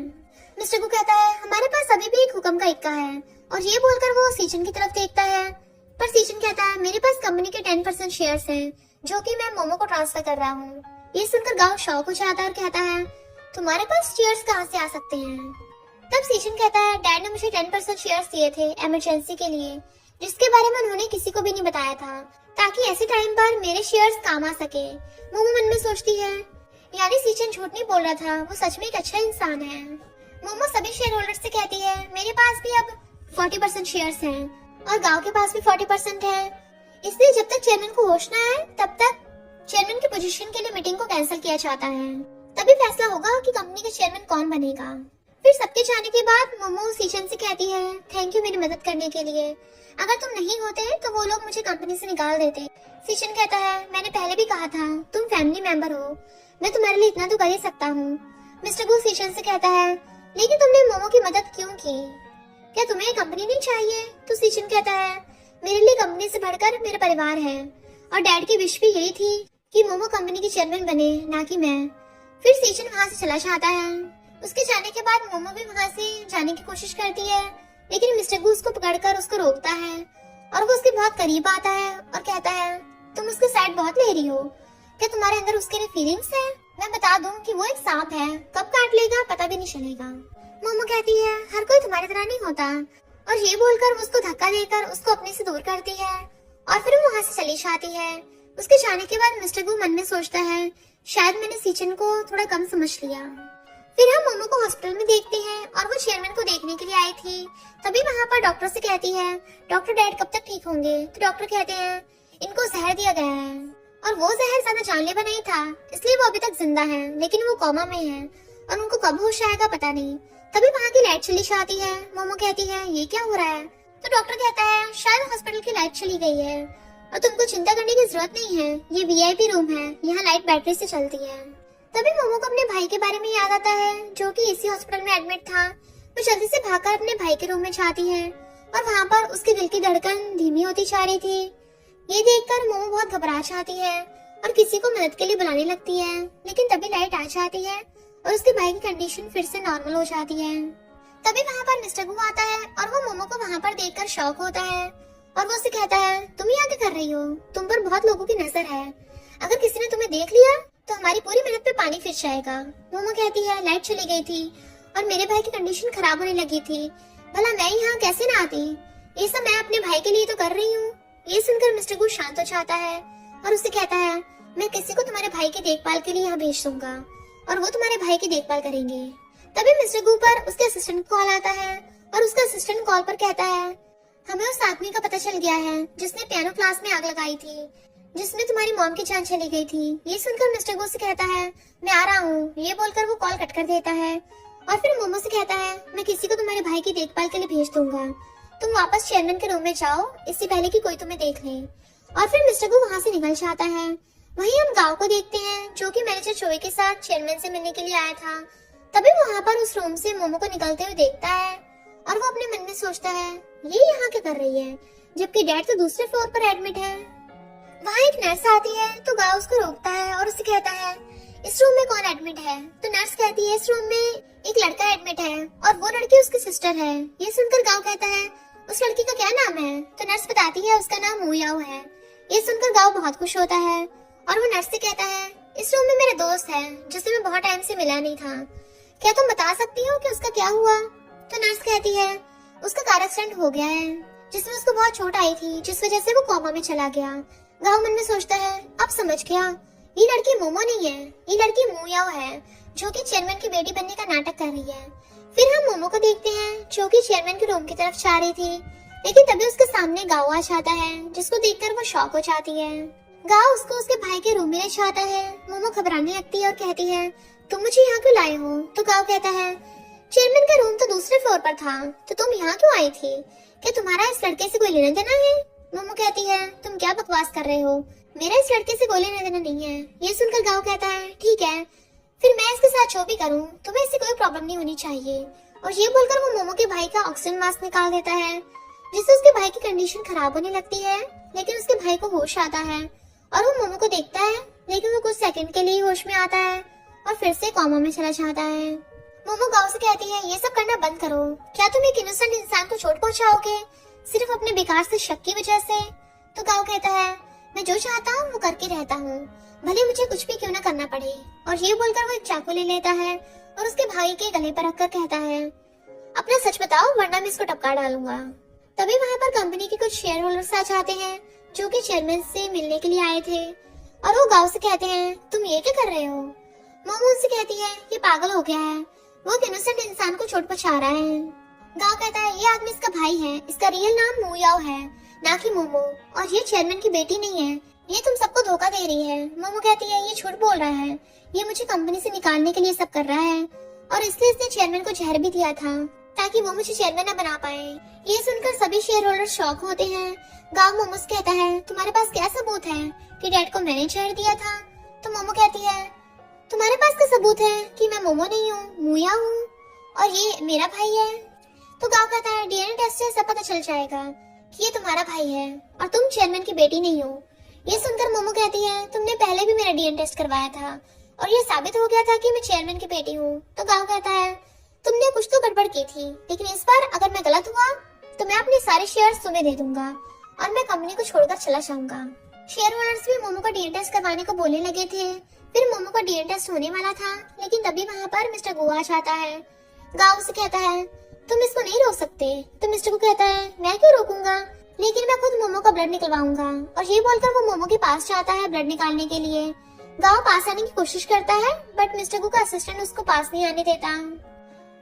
मिस्टर गो कहता है हमारे पास अभी भी एक हुक्म का इक्का है, और ये बोलकर वो सीचन की तरफ देखता है, पर सीचन कहता है मेरे पास कंपनी के 10% शेयर्स हैं जो कि मैं मोमो को ट्रांसफर कर रहा हूँ। ये सुनकर गांव शॉक हो जाता है और कहता है तुम्हारे पास शेयर्स कहाँ से आ सकते हैं? तब सीचन कहता है डैड ने मुझे 10% शेयर्स दिए थे इमरजेंसी के लिए, जिसके बारे में उन्होंने किसी को भी नहीं बताया था, ताकि ऐसे टाइम पर मेरे शेयर्स काम आ सके। मोमो मन में सोचती है यानी सीचन झूठ नहीं बोल रहा था, वो सच में एक अच्छा इंसान है। मोमो सभी शेयर होल्डर्स से कहती है मेरे पास भी अब 40% शेयर्स हैं और गांव के पास भी 40% है, इसलिए जब तक चेयरमैन को होश ना आए तब तक चेयरमैन की पोजीशन के लिए मीटिंग को कैंसिल किया जाता है। तभी फैसला होगा कि कंपनी के चेयरमैन कौन बनेगा। फिर सबके जाने के बाद मोमो सीशन से कहती है, थैंक यू मेरी मदद करने के लिए। अगर तुम नहीं होते तो वो लोग मुझे कंपनी से निकाल देते। सीशन कहता है, मैंने पहले भी कहा था तुम फैमिली मेंबर हो, मैं तुम्हारे लिए इतना तो कर ही सकता हूँ। मिस्टर गू सीशन से कहता है, लेकिन तुमने मोमो की मदद क्यों की? क्या तुम्हें कंपनी नहीं चाहिए? तो सीशन कहता है, मेरे लिए कंपनी से बढ़कर मेरा परिवार है और डैड की विश भी यही थी कि मोमो कंपनी की चेयरमैन बने, ना कि मैं। फिर सीशन वहाँ से चला जाता है। उसके जाने के बाद मोमो भी वहाँ से जाने की कोशिश करती है, लेकिन मिस्टर गू उसको पकड़कर उसको रोकता है और वो उसके बहुत करीब आता है और कहता है, तुम उसके साइड बहुत ले रही हो, क्या तुम्हारे अंदर उसके लिए फीलिंग्स है? मैं बता दूं कि वो एक सांप है, कब काट लेगा पता भी नहीं चलेगा। मोमो कहती है, हर कोई तुम्हारी तरह नहीं होता, और ये बोलकर वो उसको धक्का देकर उसको अपने से दूर करती है और फिर वो वहाँ से चली जाती है। उसके जाने के बाद मिस्टर गू मन में सोचता है, शायद मैंने सीचन को थोड़ा कम समझ लिया। फिर हम मोमो को हॉस्पिटल में देखते हैं और वो चेयरमैन को देखने के लिए आई थी। तभी वहाँ पर डॉक्टर से कहती है, डॉक्टर डैड कब तक ठीक होंगे? तो डॉक्टर कहते हैं, इनको जहर दिया गया है और वो जहर ज्यादा जानलेवा नहीं था, इसलिए वो अभी तक जिंदा है, लेकिन वो कोमा में है और उनको कब होश आएगा पता नहीं। तभी वहाँ की लाइट चली जाती है। मोमो कहती है, ये क्या हो रहा है? तो डॉक्टर कहता है, शायद हॉस्पिटल की लाइट चली गई है और तुमको चिंता करने की जरूरत नहीं है, ये वीआईपी रूम है, यहाँ लाइट बैटरी से चलती है। तभी मोमो को अपने भाई के बारे में याद आता है जो कि इसी हॉस्पिटल में एडमिट था। वो जल्दी से भागकर अपने भाई के रूम में जाती है और वहाँ पर उसके दिल की धड़कन धीमी होती जा रही थी। ये देखकर मोमो बहुत घबरा जाती है और किसी को मदद के लिए बुलाने लगती है, लेकिन तभी लाइट आ जाती है और उसके भाई की कंडीशन फिर से नॉर्मल हो जाती है। तभी वहाँ पर मिस्टर गू आता है और वो मोमो को वहाँ पर देखकर शॉक होता है और वो उसे कहता है, तुम यहाँ क्या कर रही हो? तुम पर बहुत लोगों की नजर है, अगर किसी ने तुम्हें देख लिया तो हमारी पूरी मेहनत पे पानी फिर जाएगा। मोमो कहती है, लाइट चली गई थी और मेरे भाई की कंडीशन खराब होने लगी थी, भला मैं यहाँ कैसे ना आती? ये सब मैं अपने भाई के लिए तो कर रही हूँ। ये सुनकर मिस्टर गू शांत हो जाता है और उसे कहता है, मैं किसी को तुम्हारे भाई की देखभाल के लिए यहाँ भेज दूंगा और वो तुम्हारे भाई की देखभाल करेंगे। तभी मिस्टर गू पर उसके असिस्टेंट कॉल आता है और उसका असिस्टेंट कॉल पर कहता है, हमें उस आदमी का पता चल गया है जिसने पियानो क्लास में आग लगाई थी, जिसमें तुम्हारी मॉम की जान चली गई थी। ये सुनकर मिस्टर गू से कहता है, मैं आ रहा हूँ। ये बोलकर वो कॉल कट कर देता है और फिर मोमो से कहता है, मैं किसी को तुम्हारे भाई की देखभाल के लिए भेज दूंगा, तुम वापस चेयरमैन के रूम में जाओ, इससे पहले कि कोई तुम्हें देख ले। और फिर मिस्टर गू वहाँ से निकल जाता है। वहीं हम गाँव को देखते हैं जो कि मैनेजर चोई के साथ चेयरमैन से मिलने के लिए आया था। तभी वहाँ पर उस रूम से मोमो को निकलते हुए देखता है और वो अपने मन में सोचता है, ये यहाँ क्या कर रही है, जबकि डैड तो दूसरे फ्लोर पर एडमिट है। वहाँ एक नर्स आती है तो गाँव उसको रोकता है और उसे कहता है, इस रूम में कौन एडमिट है? तो नर्स कहती है, इस रूम में एक लड़का एडमिट है और वो लड़की उसकी सिस्टर है। ये सुनकर गाँव कहता है, उस लड़की का क्या नाम है? तो नर्स बताती है, उसका नाम मुयाओ है। ये सुनकर गाँव बहुत खुश होता है और वो नर्स से कहता है, इस रूम में मेरा दोस्त है जिसे मैं बहुत टाइम से मिला नहीं था, क्या तुम बता सकती हो कि उसका क्या हुआ? तो नर्स कहती है, उसका कार एक्सीडेंट हो गया है जिसमें उसको बहुत चोट आई थी, जिस वजह से वो कोमा में चला गया। गाँव मन में सोचता है, अब समझ गया, ये लड़की मोमो नहीं है, ये लड़की मुयाओ है जो कि चेयरमैन की बेटी बनने का नाटक कर रही है। फिर हम मोमो को देखते हैं जो कि चेयरमैन के रूम की तरफ जा रही थी, लेकिन तभी उसके सामने गाँव आ जाता है जिसको देखकर वो शॉक हो जाती है। गाँव उसको उसके भाई के रूम में ले जाता है। मोमो घबराने लगती है और कहती है, तुम मुझे यहाँ क्यों लाए हो? तो गाँव कहता है, चेयरमैन का रूम तो दूसरे फ्लोर पर था, तो तुम यहाँ क्यों आई थी? क्या तुम्हारा इस लड़के से कोई लेना देना है? मोमो कहती है, तुम क्या बकवास कर रहे हो, मेरा इस लड़के से कोई लेना देना नहीं है। ये सुनकर गाँव कहता है, ठीक है, फिर मैं इसके साथ जो भी करूँ तुम्हें इससे कोई प्रॉब्लम नहीं होनी चाहिए। और ये बोलकर वो मोमो के भाई का ऑक्सीजन मास्क निकाल देता है, जिससे उसके भाई की कंडीशन खराब होने लगती है, लेकिन उसके भाई को होश आता है और वो मोमो को देखता है, लेकिन वो कुछ सेकंड के लिए होश में आता है और फिर से कोमा में चला जाता है। मोमो गाँव से कहती है, ये सब करना बंद करो, क्या तुम एक इनोसेंट इंसान को चोट पहुंचाओगे सिर्फ अपने बेकार से शक की वजह से? तो गाँव कहता है, मैं जो चाहता हूँ वो करके रहता हूँ, भले मुझे कुछ भी क्यों न करना पड़े। और ये बोलकर वो एक चाकू ले लेता है और उसके भाई के गले पर रखकर कहता है, अपना सच बताओ वरना मैं इसको टपका डालूंगा। तभी वहाँ पर कंपनी के कुछ शेयर होल्डर्स आ जाते हैं जो कि चेयरमैन से मिलने के लिए आए थे और वो गाँव से कहते हैं, तुम ये क्या कर रहे हो? मोमो उनसे कहती है, ये पागल हो गया है, वो एक इनोसेंट इंसान को चोट पहुंचा रहा है। गाँव कहता है, ये आदमी इसका भाई है, इसका रियल नाम मुयाओ है ना कि मोमो, और ये चेयरमैन की बेटी नहीं है, ये तुम सबको धोखा दे रही है। मोमो कहती है, ये झूठ बोल रहा है, ये मुझे कंपनी से निकालने के लिए सब कर रहा है। और इसलिए इसने चेयरमैन को जहर भी दिया था ताकि वो मुझे चेयरमैन न बना पाए। ये सुनकर सभी शेयर होल्डर शॉक होते हैं। गांव मोमो से कहता है, तुम्हारे पास क्या सबूत है कि डैड को मैंने जहर दिया था? तो मोमो कहती है, तुम्हारे पास क्या सबूत है कि मैं मोमो नहीं हूँ, मुया हूँ और ये मेरा भाई है? तो गांव कहता है, डीएनए टेस्ट से सब पता चल जाएगा कि ये तुम्हारा भाई है और तुम चेयरमैन की बेटी नहीं हो। ये सुनकर मोमो कहती है, तुमने पहले भी मेरा डीएनए टेस्ट करवाया था और ये साबित हो गया था कि मैं चेयरमैन की बेटी हूँ। तो गांव कहता है, तुमने कुछ तो गड़बड़ की थी, लेकिन इस बार अगर मैं गलत हुआ तो मैं अपने सारे शेयर्स तुम्हें दे दूंगा और मैं कंपनी को छोड़कर चला जाऊंगा। शेयर होल्डर्स भी मोमो का डीएनए टेस्ट करवाने को बोलने लगे थे। फिर मोमो का डीएनए टेस्ट होने वाला था, लेकिन तभी वहाँ पर मिस्टर गो आ जाता है। गांव से कहता है, तुम इसको नहीं रोक सकते। तो मिस्टर को कहता है, मैं क्यों रोकूंगा, लेकिन मैं खुद मोमो का ब्लड निकलवाऊंगा। और ये बोलकर वो मोमो के पास जाता है ब्लड निकालने के लिए। गांव पास आने की कोशिश करता है, बट मिस्टर गो का असिस्टेंट उसको पास नहीं आने देता।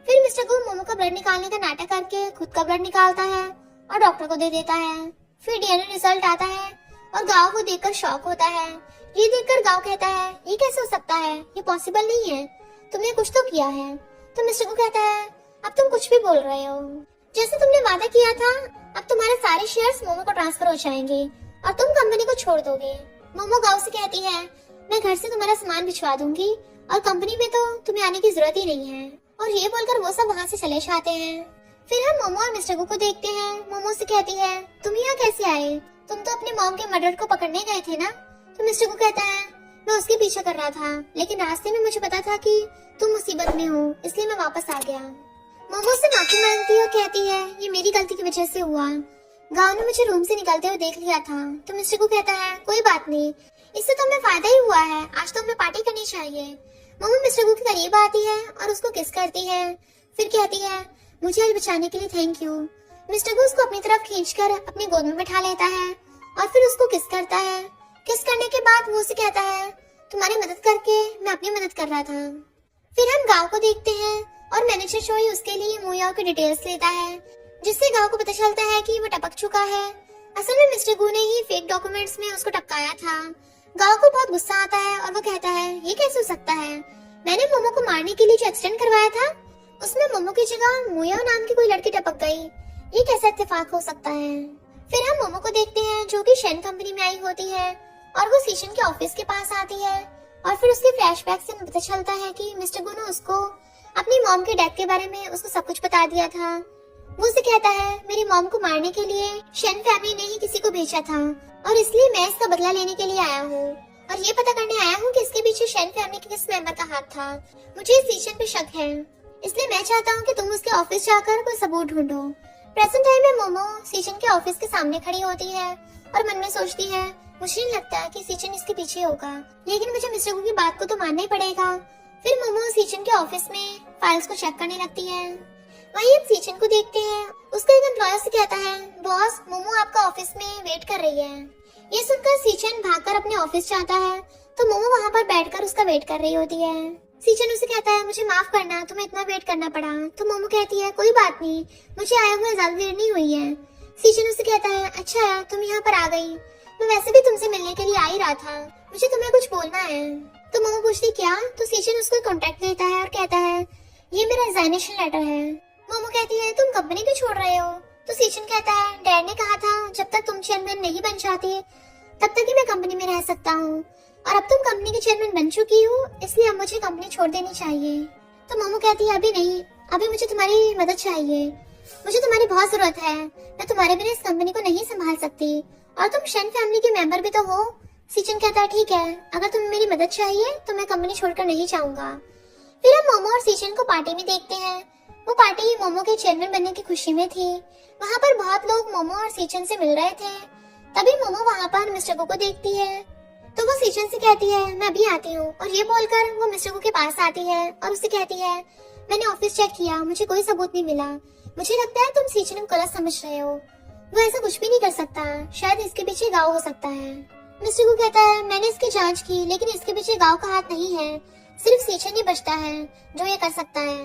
फिर मिस्टर गो मोमो का ब्लड निकालने का नाटक करके खुद का ब्लड निकालता है और डॉक्टर को दे देता है। फिर डीएनए रिजल्ट आता है और गांव को देखकर शॉक होता है। ये देखकर गांव कहता है, ये कैसे हो सकता है, ये पॉसिबल नहीं है, तुमने कुछ तो किया है। तो मिस्टर को कहता है, अब तुम कुछ भी बोल रहे हो, जैसे तुमने वादा किया था अब तुम्हारे सारे शेयर्स मोमो को ट्रांसफर हो जाएंगे और तुम कंपनी को छोड़ दोगे। मोमो गांव से कहती है, मैं घर से तुम्हारा सामान भिजवा दूंगी और कंपनी में तो तुम्हें आने की जरूरत ही नहीं है। और ये बोलकर वो सब वहाँ से चले जाते हैं। फिर हम मोमो और मिस्टर गो को देखते हैं। मोमो से कहती है, तुम यहाँ कैसे आए, तुम तो अपने मॉम के मर्डर को पकड़ने गए थे ना? तो मिस्टर गो कहता है, मैं उसके पीछे कर रहा था, लेकिन रास्ते में मुझे पता था कि तुम मुसीबत में हो, इसलिए मैं वापस आ गया। मोमो से माफी मांगती है और कहती है, ये मेरी गलती की वजह से हुआ, गांव ने मुझे रूम से निकलते हुए देख लिया था। तो मिस्टर को कहता है, कोई बात नहीं, इससे तो हमें फायदा ही हुआ है, आज तो हमें पार्टी करनी चाहिए। मोमो मिस्टर गो के करीब आती है और उसको किस करती है। फिर कहती है, मुझे आज बचाने के लिए थैंक यू। मिस्टर गो उसको अपनी तरफ खींचकर अपनी गोद में बैठा लेता है और फिर उसको किस करता है। किस करने के बाद वो उसे कहता है, तुम्हारी मदद करके मैं अपनी मदद कर रहा था। फिर हम गांव को देखते हैं और मैनेजर शोई उसके लिए मुयाओ की डिटेल्स लेता है, जिससे गांव को पता चलता है कि वो टपक चुका है। असल में मिस्टर गू ने ही फेक डॉक्यूमेंट्स में उसको टपकाया था। गांव को बहुत गुस्सा आता है और वो कहता है, ये कैसे हो सकता है, मैंने मोमो को मारने के लिए जो एक्सीडेंट करवाया था उसमें मोमो की जगह मुयाओ नाम की कोई लड़की टपक गई, ये कैसा इत्तेफाक हो सकता है। फिर हम मोमो को देखते हैं जो कि शेन कंपनी में आई होती है और वो सीशन के ऑफिस के पास आती है और फिर उसके फ्लैशबैक से पता चलता है कि मिस्टर गू ने उसको अपनी मॉम के डेथ के बारे में उसको सब कुछ बता दिया था। वो उसे कहता है, मेरी मॉम को मारने के लिए शेन फैमिली ने ही किसी को भेजा था और इसलिए मैं इसका बदला लेने के लिए आया हूँ और ये पता करने आया हूँ कि इसके पीछे शेन फैमिली के किस मेंबर का हाथ था। मुझे इस सीशन पे शक है, इसलिए मैं चाहता हूँ कि तुम उसके ऑफिस जाकर कोई सबूत ढूंढो। प्रेजेंट टाइम में मोमो सीशन के ऑफिस के सामने खड़ी होती है और मन में सोचती है, मुझे नहीं लगता कि सीचन इसके पीछे होगा, लेकिन मुझे मिस्टर गू की बात को तो मानना ही पड़ेगा। फिर मोमो सीचन के ऑफिस में फाइल्स को चेक करने लगती है। वहीं हम सीचन को देखते हैं, उसका एक एम्प्लॉयर से कहता है, बॉस मोमो आपका ऑफिस में वेट कर रही है। ये सुनकर सीचन भागकर अपने ऑफिस जाता है तो मोमो वहाँ पर बैठकर उसका वेट कर रही होती है। सीचन उसे कहता है, मुझे माफ करना, तुम्हें इतना वेट करना पड़ा। तो मोमो कहती है, कोई बात नहीं, मुझे आए हुए ज्यादा देर नहीं हुई है। सीचन उसे कहता है, अच्छा तुम यहाँ पर आ गई, मैं वैसे भी तुमसे मिलने के लिए आ ही रहा था, मुझे तुम्हें कुछ बोलना है। तो मोमो पूछती क्या? तो सीचन उसको कॉन्टेक्ट देता है और कहता है, ये मेरा रिजाइनेशन लेटर है। मोमो कहती है, तुम कंपनी क्यों छोड़ रहे हो? तो सीचन कहता है, डैड ने कहा था जब तक तुम चेयरमैन नहीं बन जाते तब तक ही मैं कंपनी में रह सकता हूँ, और अब तुम कंपनी के चेयरमैन बन चुकी हो, इसलिए अब मुझे कंपनी छोड़ देनी चाहिए। तो मोमो कहती है, अभी नहीं, अभी मुझे तुम्हारी मदद चाहिए, मुझे तुम्हारी बहुत जरूरत है, मैं तुम्हारे बिना इस कंपनी को नहीं संभाल सकती और तुम शेन फैमिली के मेंबर भी तो हो। सीचन कहता है, ठीक है, अगर तुम्हें मेरी मदद चाहिए तो मैं कंपनी छोड़कर नहीं जाऊंगा। फिर हम मोमो और सीचन को पार्टी में देखते हैं। वो पार्टी मोमो के चेयरमैन बनने की खुशी में थी। वहाँ पर बहुत लोग मोमो और सीचन से मिल रहे थे। तभी मोमो वहाँ पर मिस्टर गो को देखती है तो वो सीचन से कहती है, मैं अभी आती हूँ, और ये बोलकर वो मिस्टर गो के पास आती है और उससे कहती है, मैंने ऑफिस चेक किया, मुझे कोई सबूत नहीं मिला, मुझे लगता है तुम सीचन को गलत समझ रहे हो, वो ऐसा कुछ भी नहीं कर सकता, शायद इसके पीछे गाँव हो सकता है। मिस्टर गो कहता है, मैंने इसकी जांच की, लेकिन इसके पीछे गाँव का हाथ नहीं है, सिर्फ सीचन ही बचता है जो ये कर सकता है।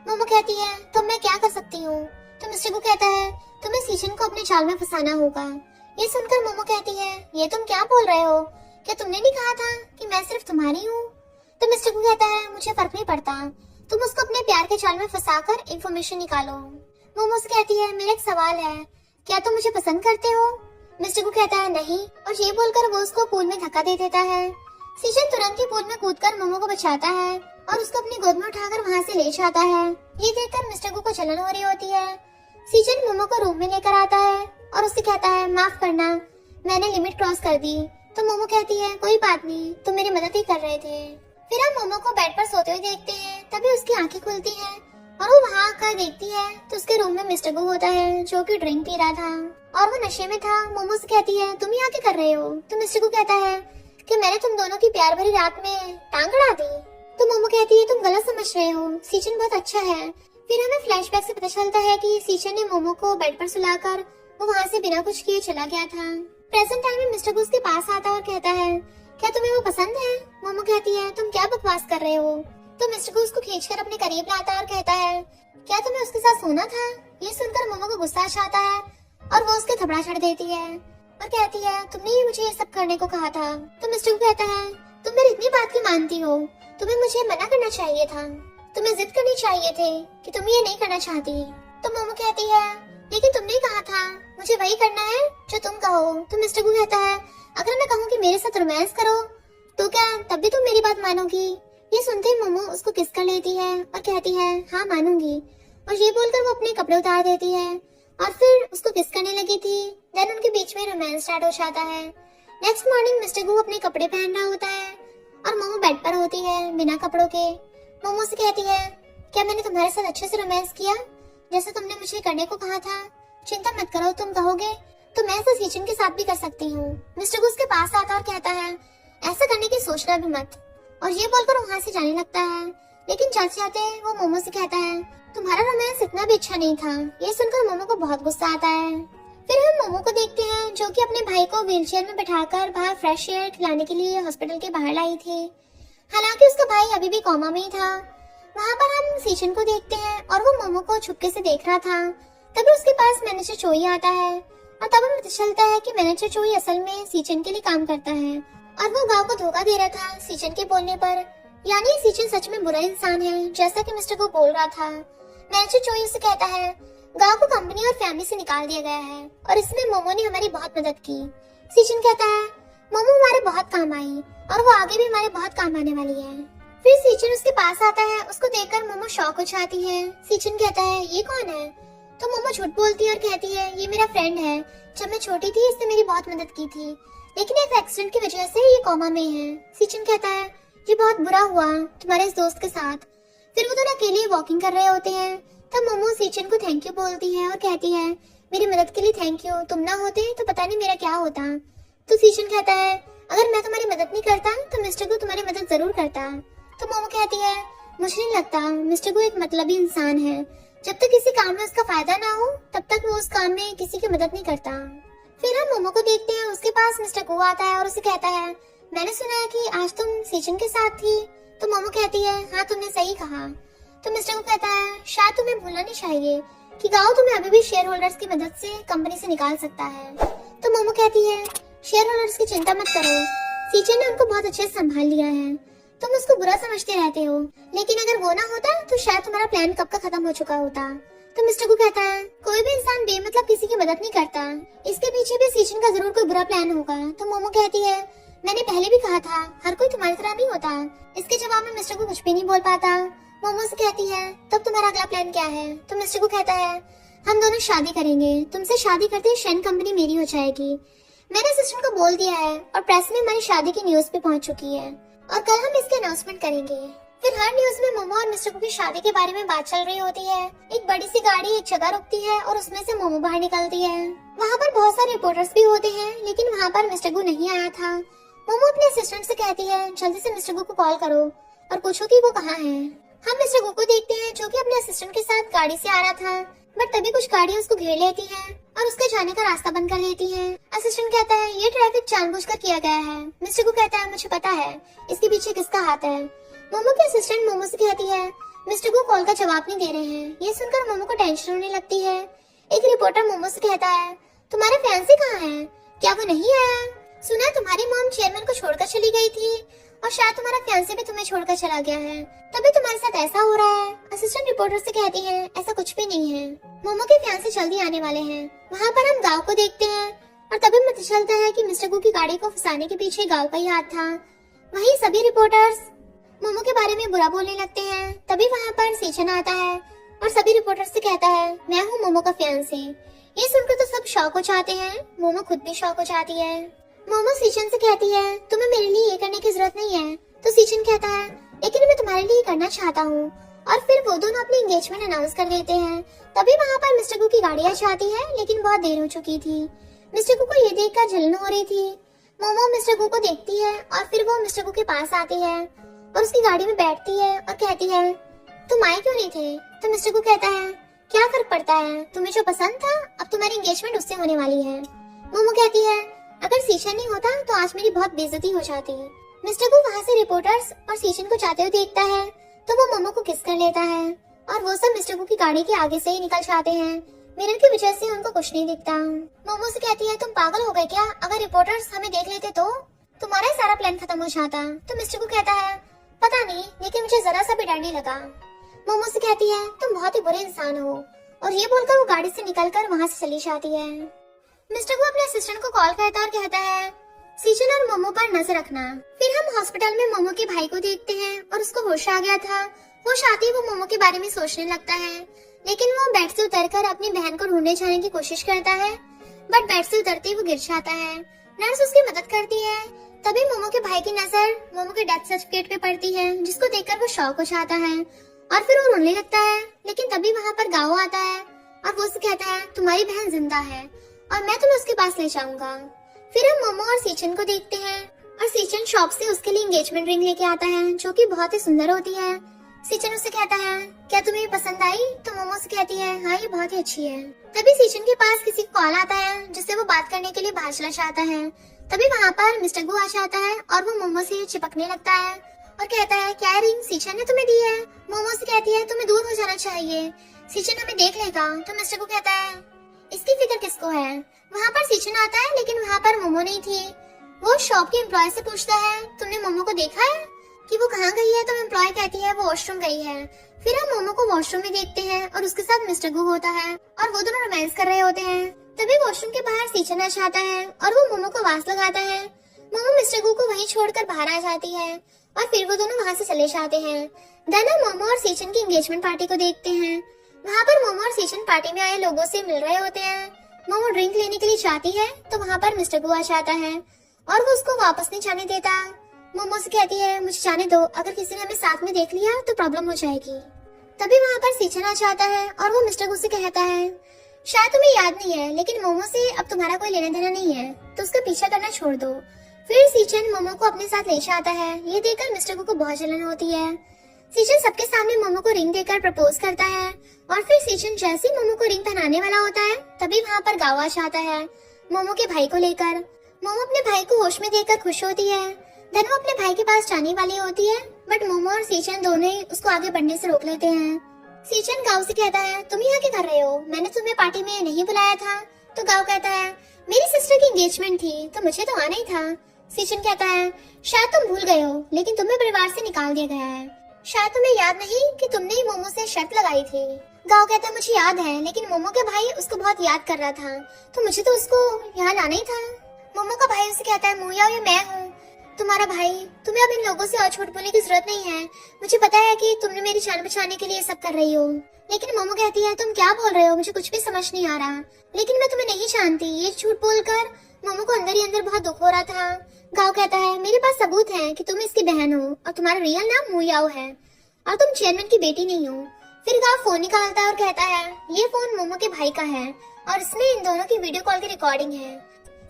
मोमो कहती है, तो मैं क्या कर सकती हूँ? तो मिस्टर गो कहता है, तुम्हें सीचन को अपने जाल में फंसाना होगा। ये सुनकर मोमो कहती है, ये तुम क्या बोल रहे हो, क्या तुमने नहीं कहा था कि मैं सिर्फ तुम्हारी हूँ? तो मिस्टर गो कहता है, मुझे फर्क नहीं पड़ता, तुम उसको अपने प्यार के जाल में फंसाकर इंफॉर्मेशन निकालो। मोमो से कहती है, मेरा एक सवाल है, क्या तुम मुझे पसंद करते हो? मिस्टर गु कहता है नहीं, और ये बोलकर वो उसको पूल में धक्का दे देता है। सीजन तुरंत ही पूल में कूदकर मोमो को बचाता है और उसको अपनी गोद में उठाकर वहाँ से ले जाता है। ये देखकर मिस्टर गु को जलन हो रही होती है। सीजन मोमो को रूम में लेकर आता है और उससे कहता है, माफ करना, मैंने लिमिट क्रॉस कर दी। तो मोमो कहती है, कोई बात नहीं, तुम मेरी मदद ही कर रहे थे। फिर हम मोमो को बेड पर सोते हुए देखते हैं। तभी उसकी आंखें खुलती हैं और वो वहाँ आकर देखती है तो उसके रूम में मिस्टर गु होता है, जो कि ड्रिंक पी रहा था और वो नशे में था। मोमो से कहती है, तुम यहाँ क्या कर रहे हो? तो मिस्टर गु कहता है कि मैंने तुम दोनों की प्यार भरी रात में टांग अड़ा दी। तो मोमो कहती है, तुम गलत समझ रहे हो, सीजन बहुत अच्छा है। फिर हमें फ्लैशबैक से पता चलता है कि सीजन ने मोमो को बेड पर सुलाकर वो वहाँ से बिना कुछ किए चला गया था। प्रेजेंट टाइम में मिस्टर गु उसके पास आता है और कहता है, क्या तुम्हें वो पसंद है? मोमो कहती है, तुम क्या बकवास कर रहे हो? तो मिस्टर गु उसको खींचकर अपने करीब लाता है और कहता है, क्या तुम्हें उसके साथ सोना था? ये सुनकर मोमो को गुस्सा आता है और वो उसके थपड़ा छड़ देती है और कहती है, तुमने ही मुझे ये सब करने को कहा था। तो मिस्टर गु कहता है, तुम मेरी इतनी बात क्यों मानती हो? तुम्हें मुझे मना करना चाहिए था, तुम्हें जिद करनी चाहिए थे कि तुम ये नहीं करना चाहती। तो मोमो कहती है, लेकिन तुमने ही कहा था मुझे वही करना है जो तुम कहो। तो मिस्टर गु कहता है, अगर मैं कहूँ कि मेरे साथ रोमांस करो तो क्या तब भी तुम मेरी बात मानोगी? ये सुनते ही मोमो उसको किस कर लेती है और कहती है, हाँ मानूंगी। और ये बोलकर वो अपने कपड़े उतार देती है और फिर उसको किस करने लगी थी। देन उनके बीच में रोमांस स्टार्ट हो जाता है। नेक्स्ट मॉर्निंग मिस्टर गु अपने कपड़े पहन रहा होता है और मोमो बेड पर होती है बिना कपड़ों के। मोमो से कहती है, क्या मैंने तुम्हारे साथ अच्छे से रोमांस किया जैसे तुमने मुझे करने को कहा था? चिंता मत करो, तुम कहोगे तो मैं ऐसा सीजन के साथ भी कर सकती हूँ। मिस्टर गु उसके पास आता और कहता है, ऐसा करने की सोचना भी मत। और ये बोलकर वहाँ से जाने लगता है। लेकिन जाते जाते वो मोमो से कहता है, तुम्हारा रोमांस इतना भी अच्छा नहीं था। ये सुनकर मोमो को बहुत गुस्सा आता है। फिर हम मोमो को देखते हैं जो कि अपने भाई को व्हीलचेयर में बैठाकर बाहर फ्रेश एयर खिलाने के लिए हॉस्पिटल के बाहर लाई थी। हालांकि उसका भाई अभी भी कोमा में ही था। वहाँ पर हम सीजन को देखते हैं और वो मोमो को छुपके से देख रहा था। तभी उसके पास मैनेजर चोई आता है और तब हमें पता चलता है कि मैनेजर चोई असल में सीजन के लिए काम करता है और वो गांव को धोखा दे रहा था सीजन के बोलने पर। यानी सीजन सच में बुरा इंसान है, जैसा कि मिस्टर को बोल रहा था। मैनेजर चोई उसे कहता है, गांव को कंपनी और फैमिली से निकाल दिया गया है और इसमें मोमो ने हमारी बहुत मदद की। सीजन कहता है, मोमो हमारे बहुत काम आई और वो आगे भी हमारे बहुत काम आने वाली है। फिर सीजन उसके पास आता है। उसको देखकर मोमो शॉक हो जाती है। सीजन कहता है, ये कौन है? तो मोमो झूठ बोलती है और कहती है, ये मेरा फ्रेंड है, जब मैं छोटी थी इसने मेरी बहुत मदद की थी, लेकिन एक एक्सीडेंट की वजह से ये कोमा में है। सीजन कहता है, ये बहुत बुरा हुआ तुम्हारे इस दोस्त के साथ। फिर वो दोनों अकेले वॉकिंग कर रहे होते हैं। तब मोमो सीजन को थैंक यू बोलती है और कहती है, मेरी मदद के लिए थैंक यू, तुम ना होते तो पता नहीं मेरा क्या होता। तो सीजन कहता है, अगर मैं तुम्हारी मदद नहीं करता तो मिस्टर को तुम्हारी मदद जरूर करता। तो मोमो कहती है, मुझे नहीं लगता, मिस्टर को एक मतलबी इंसान है, जब तक किसी काम में उसका फायदा ना हो तब तक वो उस काम में किसी की मदद नहीं करता। फिर हम मोमो को देखते हैं। उसके पास मिस्टर गो आता है और उसे कहता है, मैंने सुना है कि आज तुम सीजन के साथ थी। तो मोमो कहती है, हाँ तुमने सही कहा। तो मिस्टर गो कहता है, शायद तुम्हें भूलना नहीं चाहिए कि गांव तुम्हें अभी भी शेयर होल्डर्स की मदद से कंपनी से निकाल सकता है। तो मोमो कहती है, शेयर होल्डर्स की चिंता मत करो, सीजन ने उनको बहुत अच्छे से संभाल लिया है। तुम उसको बुरा समझते रहते हो, लेकिन अगर वो ना होता तो शायद तुम्हारा प्लान कब का खत्म हो चुका होता। तो मिस्टर को कहता है, कोई भी इंसान बेमतलब किसी की मदद नहीं करता, इसके पीछे भी सीजन का जरूर कोई बुरा प्लान होगा। तो मोमो कहती है, मैंने पहले भी कहा था हर कोई तुम्हारी तरह नहीं होता। इसके जवाब में मिस्टर को कुछ भी नहीं बोल पाता। मोमो से कहती है, तब तुम्हारा अगला प्लान क्या है? तो मिस्टर को कहता है, हम दोनों शादी करेंगे, तुमसे शादी करते ही शेन कंपनी मेरी हो जाएगी। मैंने असिस्टेंट को बोल दिया है और प्रेस में हमारी शादी की न्यूज पे पहुंच चुकी है और कल हम इसके अनाउंसमेंट करेंगे। फिर हर न्यूज में मोमो और मिस्टर को की शादी के बारे में बात चल रही होती है। एक बड़ी सी गाड़ी एक जगह रुकती है और उसमें से मोमो बाहर निकलती है। वहाँ पर बहुत सारे रिपोर्टर्स भी होते हैं, लेकिन वहाँ पर मिस्टर गु नहीं आया था। मोमो अपने असिस्टेंट से कहती है, जल्दी से मिस्टर गु को कॉल करो और पूछो कि वो कहाँ है। हम मिस्टर गु को देखते हैं जो कि अपने असिस्टेंट के साथ गाड़ी से आ रहा था, बट तभी कुछ गाड़ियाँ उसको घेर लेती हैं और उसके जाने का रास्ता बंद कर लेती हैं। असिस्टेंट कहता है, ये ट्रैफिक जानबूझकर किया गया है। मिस्टर गु कहता है, मुझे पता है इसके पीछे किसका हाथ है। मोमो की असिस्टेंट मोमो से कहती है, मिस्टर गु कॉल का जवाब नहीं दे रहे हैं। ये सुनकर मोमो को टेंशन होने लगती है। एक रिपोर्टर मोमो से कहता है, तुम्हारे फैंसी कहाँ है, क्या वो नहीं आया? सुना तुम्हारी मॉम चेयरमैन को छोड़कर चली गई थी और शायद तुम्हारा फियांसे भी तुम्हें छोड़कर चला गया है, तभी तुम्हारे साथ ऐसा हो रहा है। असिस्टेंट रिपोर्टर से कहती है ऐसा कुछ भी नहीं है, मोमो के फियांसे जल्दी आने वाले हैं। वहाँ पर हम गाँव को देखते हैं और तभी पता चलता है कि मिस्टर गू की गाड़ी को फंसाने के पीछे गाँव का ही हाथ था। वहीं सभी रिपोर्टर्स मोमो के बारे में बुरा बोलने लगते हैं। तभी वहाँ पर सीचन आता है और सभी रिपोर्टर्स से कहता है मैं हूँ मोमो का फियांसे। ये सुनकर तो सब शॉक हो जाते हैं, मोमो खुद भी शॉक हो जाती है। मोमो सीचन से कहती है तुम्हें मेरे लिए ये करने की जरूरत नहीं है। तो सीचन कहता है लेकिन मैं तुम्हारे लिए करना चाहता हूँ। और फिर वो दोनों अपनी एंगेजमेंट अनाउंस कर देते हैं। तभी वहाँ पर मिस्टर गू की गाड़ी आ जाती है, लेकिन बहुत देर हो चुकी थी। मिस्टर गू को ये देखकर जलन हो रही थी। मोमो मिस्टर गू को देखती है और फिर वो मिस्टर गू के पास आती है और उसकी गाड़ी में बैठती है और कहती है तुम आए क्यों नहीं थे। तो मिस्टर गू कहता है क्या फर्क पड़ता है, तुम्हें जो पसंद था अब तुम्हारी एंगेजमेंट उससे होने वाली है। मोमो कहती है अगर सीचन नहीं होता तो आज मेरी बहुत बेइज्जती हो जाती। मिस्टर गू वहाँ से रिपोर्टर्स और सीचन को जाते हुए देखता है तो वो मोमो को किस कर लेता है और वो सब मिस्टर गू की गाड़ी के आगे से ही निकल जाते हैं। मिरर की वजह से उनको कुछ नहीं दिखता। मोमो से कहती है तुम पागल हो गए क्या, अगर रिपोर्टर्स हमें देख लेते तो तुम्हारा सारा प्लान खत्म हो जाता। तो मिस्टर गू कहता है पता नहीं, लेकिन मुझे जरा सा भी डर नहीं लगा। मोमो से कहती है तुम बहुत ही बुरे इंसान हो और ये बोलकर वो गाड़ी से निकलकर वहाँ से चली जाती है। मिस्टर गू अपने असिस्टेंट को कॉल करता है और कहता है सीचन और मोमो पर नजर रखना। फिर हम हॉस्पिटल में मोमो के भाई को देखते हैं और उसको होश आ गया था। होश आते ही वो मोमो के बारे में सोचने लगता है, लेकिन वो बेड से उतरकर अपनी बहन को ढूंढने जाने की कोशिश करता है, बट बेड से उतरते ही वो गिर जाता है। नर्स उसकी मदद करती है। तभी मोमो के भाई की नजर मोमो के डेथ सर्टिफिकेट पे पड़ती है, जिसको देखकर वो शॉक हो जाता है और फिर वो रोने लगता है। लेकिन तभी वहाँ पर गाओ आता है और वो उसे कहता है तुम्हारी बहन जिंदा है और मैं तुम्हें उसके पास ले जाऊंगा। फिर हम मोमो और सीचन को देखते हैं और सीचन शॉप से उसके लिए एंगेजमेंट रिंग लेके आता है, जो कि बहुत ही सुंदर होती है। सीचन उससे कहता है क्या तुम्हें ये पसंद आई। तो मोमो से कहती है हाँ ये बहुत ही अच्छी है। तभी सीचन के पास किसी का कॉल आता है जिससे वो बात करने के लिए बाहर चला जाता है। तभी वहाँ पर मिस्टर गू आ जाता है और वो मोमो से चिपकने लगता है और कहता है क्या रिंग सीचन ने तुम्हें दी है। मोमो से कहती है तुम्हें दूर हो जाना चाहिए, सीचन हमें देख लेगा। तो मिस्टर गू कहता है इसकी फिक्र किसको है। वहाँ पर सीचन आता है, लेकिन वहाँ पर मोमो नहीं थी। वो शॉप के एम्प्लॉय से पूछता है तुमने मोमो को देखा है कि वो कहाँ गई है। तो एम्प्लॉय कहती है वो वॉशरूम गई है। फिर हम मोमो को वॉशरूम में देखते हैं और उसके साथ मिस्टर गू होता है और वो दोनों रोमांस कर रहे होते हैं। तभी वॉशरूम के बाहर सीचन आ जाता है और वो मोमो को आवाज लगाता है। मोमो मिस्टर गू को वहीं छोड़कर बाहर आ जाती है और फिर वो दोनों वहाँ से चले जाते हैं। देन हम मोमो और सीचन की एंगेजमेंट पार्टी को देखते हैं। वहाँ पर मोमो और सीचन पार्टी में आए लोगों से मिल रहे होते हैं। मोमो ड्रिंक लेने के लिए जाती है तो वहाँ पर मिस्टर गू आ जाता है और वो उसको वापस नहीं जाने देता। मोमो से कहती है मुझे जाने दो, अगर किसी ने हमें साथ में देख लिया तो प्रॉब्लम हो जाएगी। तभी वहाँ पर सीचन आ जाता है और वो मिस्टर गू से कहता है शायद तुम्हें याद नहीं है, लेकिन मोमो से अब तुम्हारा कोई लेना देना नहीं है, तो उसका पीछा करना छोड़ दो। फिर सीचन मोमो को अपने साथ ले जाता है। ये देखकर मिस्टर गू को बहुत जलन होती है। सीचन सबके सामने मोमो को रिंग देकर प्रपोज करता है और फिर सीचन जैसे ही मोमो को रिंग पहनाने वाला होता है तभी वहाँ पर गावा आता है मोमो के भाई को लेकर। मोमो अपने भाई को होश में देखकर खुश होती है। देन वो अपने भाई के पास जाने वाली होती है, बट मोमो और सीचन दोनों ही उसको आगे बढ़ने से रोक लेते हैं। सीचन गाँव से कहता है तुम यहाँ क्या कर रहे हो, मैंने तुम्हें पार्टी में नहीं बुलाया था। तो गाँव कहता है मेरी सिस्टर की एंगेजमेंट थी तो मुझे तो आना ही था। सीचन कहता है शायद तुम भूल गए हो, लेकिन तुम्हें परिवार से निकाल दिया गया है। शायद तुम्हें याद नहीं कि तुमने ही मोमो से शर्त लगाई थी। गाँव कहता है मुझे याद है, लेकिन मोमो का भाई उसको बहुत याद कर रहा था तो मुझे तो उसको यहाँ लाना ही था। मोमो का भाई उसे कहता है मुया ये मैं हूँ तुम्हारा भाई, तुम्हें अब इन लोगों से और झूठ बोलने की जरूरत नहीं है। मुझे पता है कि तुमने मेरी जान बचाने के लिए सब कर रही हो। लेकिन मोमो कहती है तुम क्या बोल रहे हो, मुझे कुछ भी समझ नहीं आ रहा। लेकिन मैं तुम्हें नहीं जानती। ये झूठ बोलकर मोमो को अंदर ही अंदर बहुत दुख हो रहा था। गाँव कहता है मेरे पास सबूत है कि तुम इसकी बहन हो और तुम्हारा रियल नाम मुयाओ है और तुम चेयरमैन की बेटी नहीं हो। फिर गाँव फोन निकालता है और कहता है ये फोन मोमो के भाई का है और इसमें इन दोनों की वीडियो कॉल की रिकॉर्डिंग है।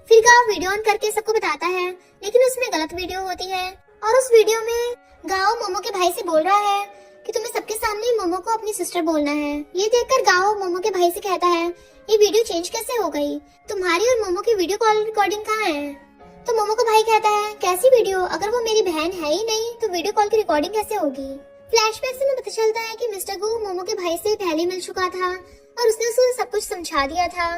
फिर गाँव वीडियो ऑन करके सबको बताता है, लेकिन उसमें गलत वीडियो होती है और उस वीडियो में गाँव मोमो के भाई से बोल रहा है कि तुम्हें सबके सामने मोमो को अपनी सिस्टर बोलना है। ये देखकर गाँव मोमो के भाई से कहता है ये वीडियो चेंज कैसे हो गई, तुम्हारी और मोमो की वीडियो कॉल रिकॉर्डिंग कहाँ है। तो मोमो का भाई कहता है कैसी वीडियो, अगर वो मेरी बहन है ही नहीं तो वीडियो कॉल की रिकॉर्डिंग कैसे होगी। फ्लैशबैक से हमें पता चलता है कि मिस्टर गू मोमो के भाई से पहले मिल चुका था और उसने उसको सब कुछ समझा दिया था।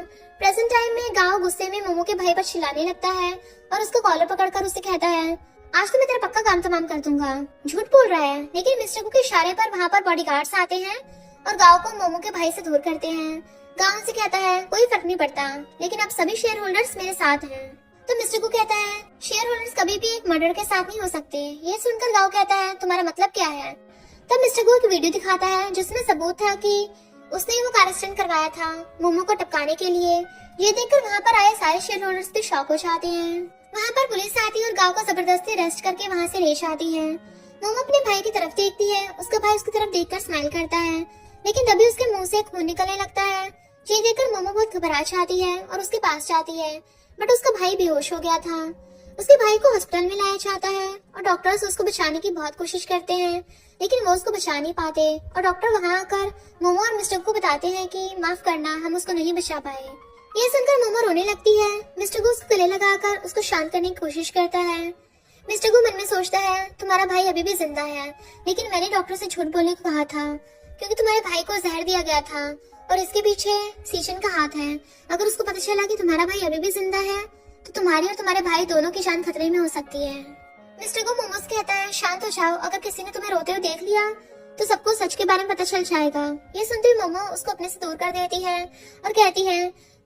प्रेजेंट टाइम में गांव गुस्से में मोमो के भाई पर चिल्लाने लगता है और उसको कॉलर पकड़कर उसे कहता है, आज तो मैं तेरा पक्का काम तमाम कर दूंगा। झूठ बोल रहा है, लेकिन मिस्टर गू के इशारे पर वहाँ पर बॉडीगार्ड्स आते हैं और गांव को मोमो के भाई से दूर करते हैं। गांव से कहता है कोई फर्क नहीं पड़ता, लेकिन अब सभी शेयर होल्डर्स मेरे साथ हैं। तो मिस्टर गू कहता है शेयर होल्डर्स कभी भी एक मर्डर के साथ नहीं हो सकते। ये सुनकर गांव कहता है तुम्हारा मतलब क्या है। तब मिस्टर गू एक वीडियो दिखाता है जिसमें सबूत था कि उसने वो कार एक्सीडेंट करवाया था मोमो को टपकाने के लिए। ये देखकर वहाँ पर आए सारे शेयर होल्डर्स भी शॉक हो जाते हैं। वहाँ पर पुलिस आती है और गांव को जबरदस्ती अरेस्ट करके वहाँ से ले जाती है। मोमो अपने भाई की तरफ देखती है, उसका भाई उसकी तरफ देखकर स्माइल करता है, लेकिन तभी उसके मुंह से खून निकलने लगता है। ये देखकर मोमो बहुत घबरा जाती है और उसके पास जाती है, बट उसका भाई बेहोश हो गया था। उसके भाई को हॉस्पिटल में लाया जाता है और डॉक्टर्स उसको बचाने की बहुत कोशिश करते हैं, लेकिन वो उसको बचा नहीं पाते और डॉक्टर वहाँ आकर मोमो और मिस्टर को बताते हैं कि माफ करना, हम उसको नहीं बचा पाए। ये सुनकर मोमो रोने लगती है। मिस्टर गू उसको गले लगाकर उसको शांत करने की कोशिश करता है। मिस्टर गू मन में सोचता है तुम्हारा भाई अभी भी जिंदा है, लेकिन मैंने डॉक्टर से झूठ बोलने को कहा था क्योंकि तुम्हारे भाई को जहर दिया गया था और इसके पीछे सीजन का हाथ है। अगर उसको पता चला कि तुम्हारा भाई अभी भी जिंदा है तो तुम्हारी और तुम्हारे भाई दोनों की जान खतरे में हो सकती है। मिस्टर गू मोमो से कहता है शांत हो जाओ, अगर किसी ने तुम्हें रोते हुए देख लिया तो सबको सच के बारे में पता चल जाएगा। ये सुनते हुए मोमो उसको अपने से दूर कर देती है और कहती है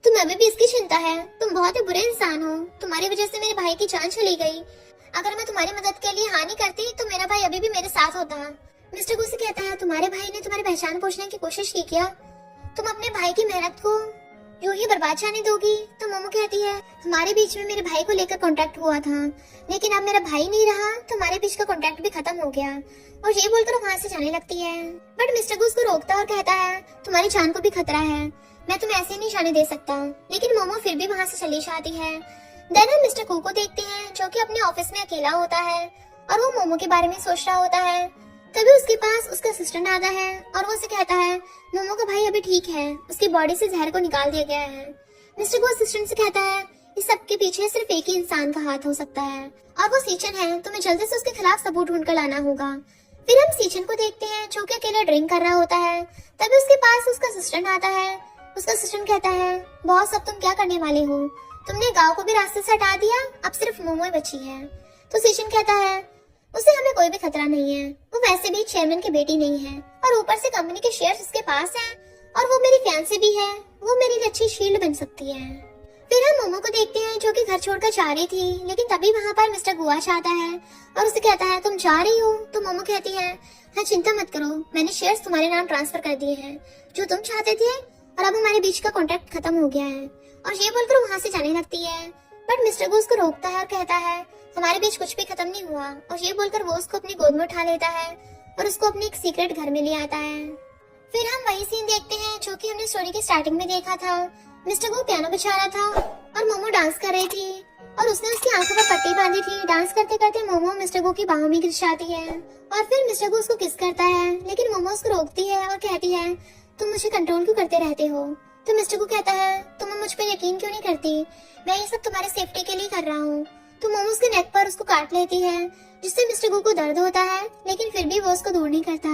तुम्हें अभी भी इसकी चिंता है, तुम बहुत ही बुरे इंसान हो, तुम्हारी वजह से मेरे भाई की जान चली गई। अगर मैं तुम्हारी मदद के लिए हानि करती तो मेरा भाई अभी भी मेरे साथ होता। मिस्टर गू से कहता है तुम्हारे भाई ने तुम्हारी पहचान पूछने की कोशिश की क्या? तुम अपने भाई की मेहनत को यूं ही बर्बाद जाने दोगी? तो मोमो कहती है हमारे बीच में मेरे भाई को लेकर कॉन्ट्रैक्ट हुआ था, लेकिन अब मेरा भाई नहीं रहा तो हमारे बीच का कॉन्ट्रैक्ट भी खत्म हो गया। और ये बोलकर वहाँ से जाने लगती है, बट मिस्टर गू उसको रोकता और कहता है तुम्हारी जान को भी खतरा है, मैं तुम्हें ऐसे नहीं जाने दे सकता। लेकिन मोमो फिर भी वहाँ से चली जाती है। देन हम मिस्टर गू को देखते हैं जो कि अपने ऑफिस में अकेला होता है और वो मोमो के बारे में सोच रहा होता है। तभी उसके पास उसका असिस्टेंट आता है और वो उसे कहता है मोमो का भाई अभी ठीक है, उसकी बॉडी से जहर को निकाल दिया गया है। मिस्टर गू असिस्टेंट से कहता है इस सब के पीछे सिर्फ एक ही इंसान का हाथ हो सकता है और वो सीचन है, तुम्हें जल्दी से उसके खिलाफ सबूत ढूंढ कर लाना होगा। फिर हम सीचन को देखते हैं जो कि अकेले ड्रिंक कर रहा होता है। तभी उसके पास उसका असिस्टेंट आता है। उसका असिस्टेंट कहता है बॉस अब तुम क्या करने वाले हो, तुमने गांव को भी रास्ते से हटा दिया, अब सिर्फ मोमो ही बची है। तो सीचन कहता है उसे हमें कोई भी खतरा नहीं है, वो वैसे भी चेयरमैन की बेटी नहीं है और ऊपर से कंपनी के शेयर्स उसके पास हैं और वो मेरी फियांसे भी है, वो मेरी लिए अच्छी शील्ड बन सकती है। फिर हम मोमो को देखते हैं जो कि घर छोड़कर जा रही थी, लेकिन तभी वहाँ पर मिस्टर गुआ आता है और उसे कहता है तुम जा रही हो? तो मोमो कहती है हाँ चिंता मत करो, मैंने शेयर्स तुम्हारे नाम ट्रांसफर कर दिए हैं जो तुम चाहते थे और अब हमारे बीच का कॉन्ट्रैक्ट खत्म हो गया है। और ये बोलकर वहाँ से जाने लगती है, बट मिस्टर गू उसको रोकता है और कहता है हमारे बीच कुछ भी खत्म नहीं हुआ। और ये बोलकर वो उसको अपनी गोद में उठा लेता है और उसको अपने एक सीक्रेट घर में ले आता है। फिर हम वही सीन देखते हैं जो कि हमने स्टोरी की स्टार्टिंग में देखा था। मिस्टर गू पियानो बजा रहा था और मोमो डांस कर रही थी और उसने उसकी आंखों पर पट्टी बांधी थी। डांस करते करते मोमो मिस्टर गू की बाहों में गिर जाती है और फिर मिस्टर गू उसको किस करता है, लेकिन मोमो उसको रोकती है और कहती है तुम मुझे कंट्रोल क्यों करते रहते हो? तो मिस्टर गू कहता है तुम मुझ पर यकीन क्यों नहीं करती, मैं ये सब तुम्हारे सेफ्टी के लिए कर रहा हूँ। तो मोमो उसके नेक पर उसको काट लेती है जिससे मिस्टर गू को दर्द होता है, लेकिन फिर भी वो उसको दूर नहीं करता।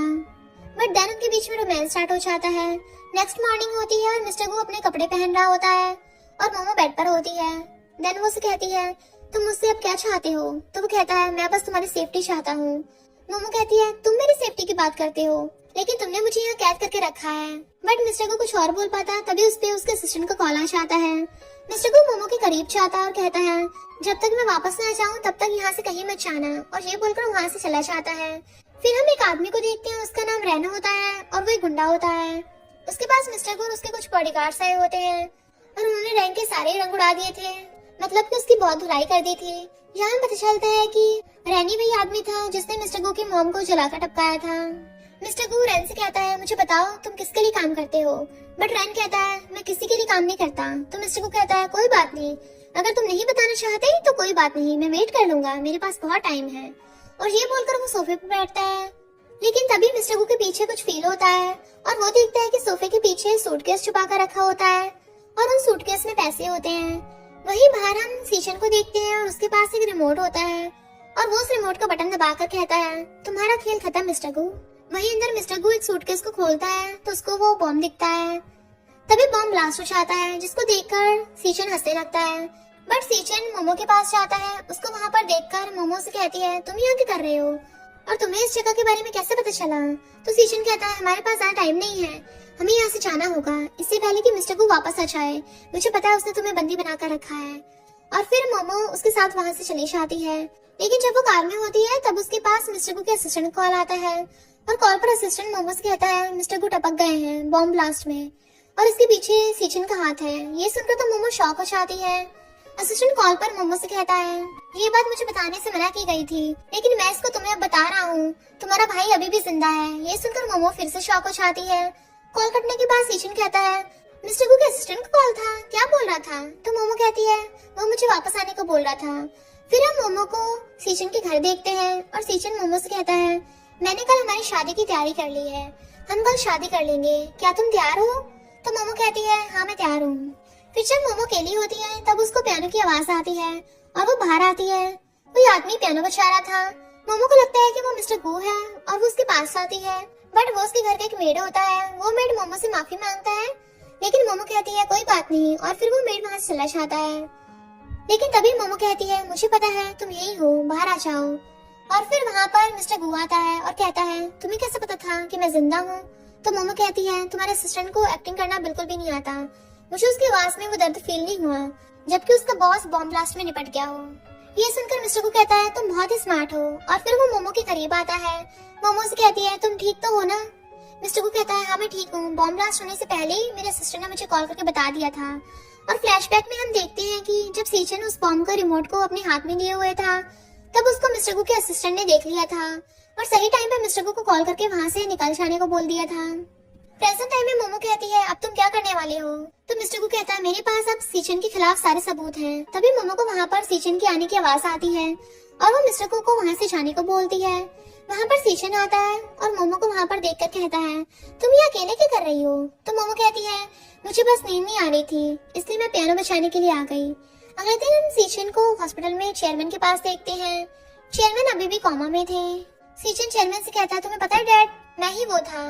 बट देन उनके बीच में रोमांस स्टार्ट हो जाता है। नेक्स्ट मॉर्निंग होती है और मिस्टर गू अपने कपड़े पहन रहा होता है और मोमो बेड पर होती है। देन वो उसे कहती है तुम मुझसे अब क्या चाहते हो? तो वो कहता है मैं बस तुम्हारी सेफ्टी चाहता हूँ। मोमो कहती है तुम मेरी सेफ्टी की बात करते हो, लेकिन तुमने मुझे यहाँ कैद करके रखा है। बट मिस्टर को कुछ और बोल पाता, तभी उस पे उसके असिस्टेंट का कॉल आ जाता है। मिस्टर को मोमो के करीब जाता है और कहता है जब तक मैं वापस ना जाऊँ तब तक यहाँ से कहीं मत जाना, और ये बोलकर वहाँ से चला जाता है। फिर हम एक आदमी को देखते हैं, उसका नाम रैना होता है और वो एक गुंडा होता है। उसके पास मिस्टर को और उसके कुछ बॉडीगार्ड्स आए होते हैं और उन्होंने रैन के सारे रंग उड़ा दिए थे, मतलब कि उसकी बहुत धुलाई कर दी थी। यहाँ पता चलता है कि रैनी वही आदमी था जिसने मिस्टर गो की मॉम को जलाकर टपकाया था। मिस्टर गो रैन से कहता है मुझे बताओ तुम किसके लिए काम करते हो? बट रैन कहता है मैं किसी के लिए काम नहीं करता। तो मिस्टर गो कहता है कोई बात नहीं, अगर तुम नहीं बताना चाहते तो कोई बात नहीं, मैं वेट कर लूंगा, मेरे पास बहुत टाइम है। और ये बोलकर वो सोफे पर बैठता है। लेकिन तभी मिस्टर गो के पीछे कुछ फील होता है और वो देखता है कि सोफे के पीछे सूटकेस छुपा कर रखा होता है और उन सूटकेस में पैसे होते हैं। वहीं बाहर हम सीचन को देखते हैं और उसके पास एक रिमोट होता है और वो उस रिमोट का बटन दबाकर कहता है तुम्हारा खेल खत्म मिस्टर गो, वहीं अंदर मिस्टर गू एक सूटकेस को खोलता है तो उसको वो बॉम्ब दिखता है। तभी बॉम्ब ब्लास्ट हो जाता है, जिसको देखकर सीचन हंसने लगता है। बट सीचन मोमो के पास जाता है। उसको वहाँ पर देखकर मोमो से कहती है, तुम यहाँ क्या कर रहे हो और तुम्हें इस जगह के बारे में कैसे पता चला? तो सीचन कहता है, हमारे पास ज्यादा टाइम नहीं है, हमें यहाँ से जाना होगा इससे पहले कि मिस्टर गू वापस आ जाए। मुझे पता है उसने तुम्हें बंदी बनाकर रखा है। और फिर मोमो उसके साथ वहाँ से चली जाती है। लेकिन जब वो कार में होती है तब उसके पास मिस्टर गू के असिस्टेंट कॉल आता है और कॉल पर असिस्टेंट मोमो से कहता है, मिस्टर गू टपक गए हैं बॉम्ब ब्लास्ट में और इसके पीछे सीचन का हाथ है। ये सुनकर तो मोमो शॉक हो जाती है। असिस्टेंट कॉल पर मोमो से कहता है, ये बात मुझे बताने से मना की गई थी, लेकिन मैं इसको तुम्हें अब बता रहा हूँ, तुम्हारा भाई अभी भी जिंदा है। ये सुनकर मोमो फिर से शॉक हो जाती है। कॉल कटने के बाद सीचन कहता है, मिस्टर गू के असिस्टेंट का कॉल था, क्या बोल रहा था? तो मोमो कहती है, वो मुझे वापस आने को बोल रहा था। फिर हम मोमो को सीचन के घर देखते हैं और सीचन मोमो से कहता है, मैंने कल हमारी शादी की तैयारी कर ली है, हम कल शादी कर लेंगे, क्या तुम तैयार हो? तो मोमो कहती है, हाँ मैं तैयार हूँ। फिर जब मोमो अकेली होती है तब उसको पियानो की आवाज आती है और वो बाहर आती है। कोई आदमी पियानो बजा रहा था। मोमो को लगता है कि वो मिस्टर गू है और वो उसके पास आती है। बट वो उसके घर का एक मेड होता है। वो मेड मोमो से माफी मांगता है, लेकिन मोमो कहती है कोई बात नहीं और फिर वो मेड वहाँ से चला जाता है। लेकिन तभी मोमो कहती है, मुझे पता है तुम यही हो, बाहर आ जाओ। और फिर वहाँ पर मिस्टर गू आता है और कहता है, तुम्हें कैसे पता था कि मैं जिंदा हूँ? तो मोमो कहती है, तुम्हारे असिस्टेंट को एक्टिंग करना बिल्कुल भी नहीं आता, मुझे उसकी आवाज में वो दर्द फील नहीं हुआ जबकि उसका बॉस बॉम्ब ब्लास्ट में निपट गया हो। ये सुनकर मिस्टर गू कहता है, तुम बहुत ही स्मार्ट हो। और फिर वो मोमो के करीब आता है। मोमो से कहती है, तुम ठीक तो हो ना? मिस्टर गू कहता है, हाँ मैं ठीक हूँ, बॉम्ब ब्लास्ट होने से पहले ही मेरे असिस्टेंट ने मुझे कॉल करके बता दिया था। और फ्लैशबैक में हम देखते हैं कि जब सीचन उस बॉम्ब का रिमोट को अपने हाथ में लिए हुए था तब उसको मिस्टर गू के असिस्टेंट ने देख लिया था और सही टाइम पे मिस्टर गू को कॉल करके वहाँ से निकल जाने को बोल दिया था। प्रेजेंट टाइम में मोमो कहती है, अब तुम क्या करने वाले हो? तो मिस्टर गू कहता है, मेरे पास अब सीचन के खिलाफ सारे सबूत हैं। तभी मोमो को वहाँ पर सीचन के आने की आवाज आती है और वो मिस्टर गू को वहाँ से जाने को बोलती है। वहाँ पर सीचन आता है और मोमो को वहाँ पर देखकर कहता है, तुम ये अकेले क्या कर रही हो? तो मोमो कहती है, मुझे बस नींद नहीं आ रही थी इसलिए मैं पियानो बजाने के लिए आ गई। अगले दिन हम सीचन को हॉस्पिटल में चेयरमैन के पास देखते हैं। चेयरमैन अभी भी कोमा में थे। सीचन चेयरमैन से कहता है, तुम्हें पता है डैड, मैं ही वो था,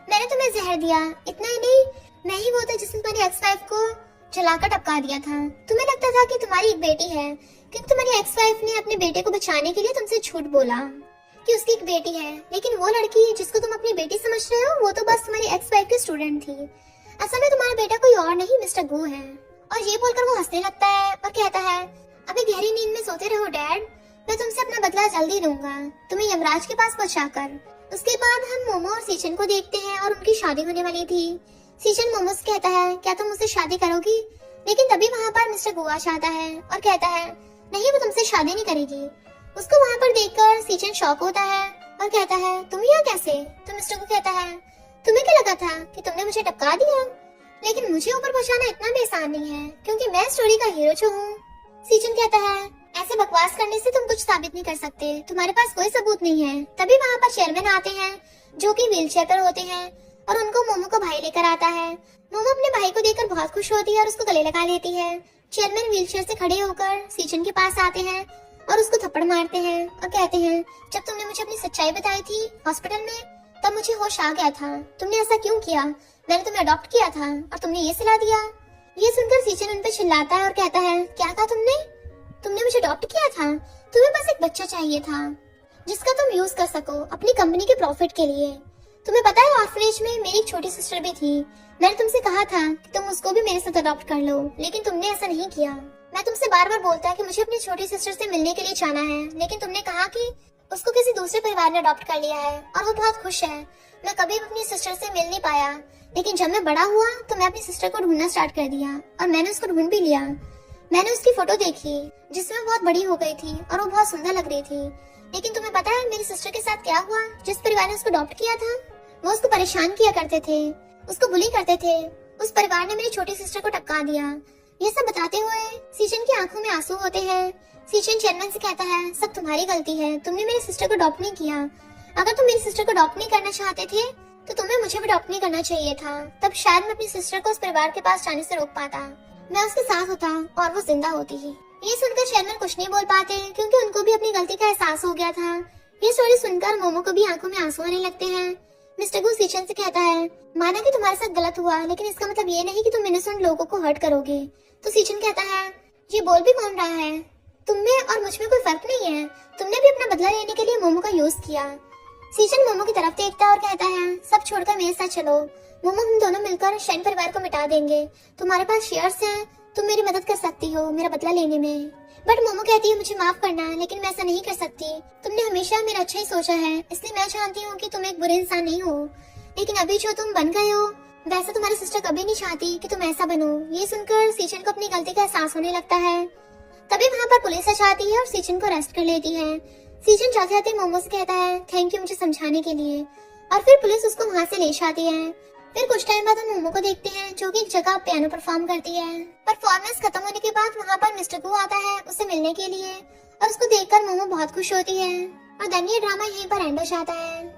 मैंने तुम्हें जहर दिया। इतना ही नहीं, मैं ही वो था जिसने तुम्हारी एक्स वाइफ को जलाकर टपका दिया था। तुम्हें लगता था कि तुम्हारी एक बेटी है क्योंकि तुम्हारी एक्स वाइफ ने अपने बेटे को बचाने के लिए तुमसे झूठ बोला कि उसकी एक बेटी है, लेकिन वो लड़की जिसको तुम अपनी बेटी समझ रहे हो वो तो बस तुम्हारी एक्स वाइफ की स्टूडेंट थी। असल में तुम्हारा बेटा कोई और नहीं मिस्टर गू है। और ये बोलकर वो हंसने लगता है और कहता है, अभी गहरी नींद में सोते रहो डैड, मैं तुमसे अपना बदला जल्दी लूंगा, तुम्हें यमराज के पास पहुंचाकर। उसके बाद हम मोमो और सीचन को देखते हैं और उनकी शादी होने वाली थी। सीचन मोमो से कहता है, क्या तुम मुझसे शादी करोगी? लेकिन तभी वहाँ पर मिस्टर गू आ जाता है और कहता है, नहीं वो तुमसे शादी नहीं करेगी। उसको वहाँ पर देखकर सीचन शॉक होता है और कहता है, तुम यहाँ कैसे? तो मिस्टर गू कहता है, तुम्हें क्या लगा था कि तुमने मुझे टपका दिया? लेकिन मुझे ऊपर पहुँचाना इतना भी आसान नहीं है क्योंकि मैं स्टोरी का हीरो जो हूँ। सीचन कहता है, ऐसे बकवास करने से तुम कुछ साबित नहीं कर सकते, तुम्हारे पास कोई सबूत नहीं है। तभी वहाँ पर चेयरमैन आते हैं जो कि व्हीलचेयर पर होते हैं और उनको मोमो का भाई लेकर आता है। मोमो अपने भाई को देखकर बहुत खुश होती है और उसको गले लगा लेती है। चेयरमैन व्हीलचेयर से खड़े होकर सीचन के पास आते हैं और उसको थप्पड़ मारते हैं और कहते हैं, जब तुमने मुझे अपनी सच्चाई बताई थी हॉस्पिटल में तब मुझे होश आ गया था, तुमने ऐसा क्यों किया? मैंने तुम्हें अडॉप्ट किया था और तुमने ये सिला दिया। ये सुनकर सीचन उन पर चिल्लाता है और कहता है, क्या कहा तुमने मुझे अडॉप्ट किया था? तुम्हें बस एक बच्चा चाहिए था जिसका तुम यूज कर सको अपनी कंपनी के प्रॉफिट के लिए। तुम्हें पता है ऑर्फनेज में मेरी एक छोटी सिस्टर भी थी, मैंने तुमसे कहा था कि तुम उसको भी मेरे साथ अडॉप्ट कर लो, लेकिन तुमने ऐसा नहीं किया। मैं तुमसे बार बार बोलता है कि मुझे अपनी छोटी सिस्टर से मिलने के लिए जाना है, लेकिन तुमने कहा कि उसको किसी दूसरे परिवार ने अडॉप्ट कर लिया है और वो बहुत खुश है। मैं कभी अपनी सिस्टर से मिल नहीं पाया, लेकिन जब मैं बड़ा हुआ तो मैं अपनी सिस्टर को ढूंढना स्टार्ट कर दिया और मैंने उसको ढूंढ भी लिया। मैंने उसकी फोटो देखी जिसमें बहुत बड़ी हो गई थी और वो बहुत सुंदर लग रही थी। लेकिन तुम्हें पता है मेरी सिस्टर के साथ क्या हुआ? जिस परिवार ने उसको अडॉप्ट किया था वो उसको परेशान किया करते थे, उसको बुली करते थे। उस परिवार ने मेरी छोटी सिस्टर को टपका दिया। ये सब बताते हुए सीचन की आंखों में आंसू होते हैं। सीचन चेयरमैन से कहता है, सब तुम्हारी गलती है, तुमने मेरी सिस्टर को अडॉप्ट नहीं किया। अगर तुम मेरी सिस्टर को अडॉप्ट नहीं करना चाहते थे तो तुम्हें मुझे भी अडॉप्ट नहीं करना चाहिए था, तब शायद मैं अपनी सिस्टर को उस परिवार के पास जाने से रोक पाता, मैं उसके साथ होता और वो जिंदा होती। ये सुनकर चेयरमैन कुछ नहीं बोल पाते क्योंकि उनको भी अपनी गलती का एहसास हो गया था। ये स्टोरी सुनकर मोमो को भी आंखों में आंसू आने लगते हैं। मिस्टर गू सीचन से कहता है, माना कि तुम्हारे साथ गलत हुआ, लेकिन इसका मतलब ये नहीं कि तुम इनोसेंट लोगों को हर्ट करोगे। तो सीचन कहता है, ये बोल भी कौन रहा है? तुम में और मुझ में कोई फर्क नहीं है। तुमने भी अपना बदला लेने के लिए मोमो का यूज किया। सीचन मोमो की तरफ देखता है और कहता है, सब छोड़कर मेरे साथ चलो। मोमो, हम दोनों मिलकर शेन परिवार को मिटा देंगे। तुम्हारे पास शेयर्स हैं, तुम मेरी मदद कर सकती हो मेरा बदला लेने में। बट मोमो कहती है, मुझे माफ करना, लेकिन मैं ऐसा नहीं कर सकती। तुमने हमेशा मेरा अच्छा ही सोचा है, इसलिए मैं चाहती हूँ कि तुम एक बुरे इंसान नहीं हो। लेकिन अभी जो तुम बन गए हो, वैसे तुम्हारी सिस्टर कभी नहीं चाहती कि तुम ऐसा बनो। ये सुनकर सीचन को अपनी गलती का एहसास होने लगता है। तभी वहाँ पर पुलिस आ जाती है और सीचन को अरेस्ट कर लेती है। सीचन जाते जाते मोमो से कहता है, थैंक यू मुझे समझाने के लिए। और फिर पुलिस उसको वहाँ से ले जाती है। फिर कुछ टाइम बाद हम मोमो को देखते हैं, जो कि एक जगह पियानो परफॉर्म करती है। परफॉर्मेंस खत्म होने के बाद वहाँ पर मिस्टर गू आता है उसे मिलने के लिए, और उसको देखकर मोमो बहुत खुश होती है। और देन ये ड्रामा यहीं पर एंड हो जाता है।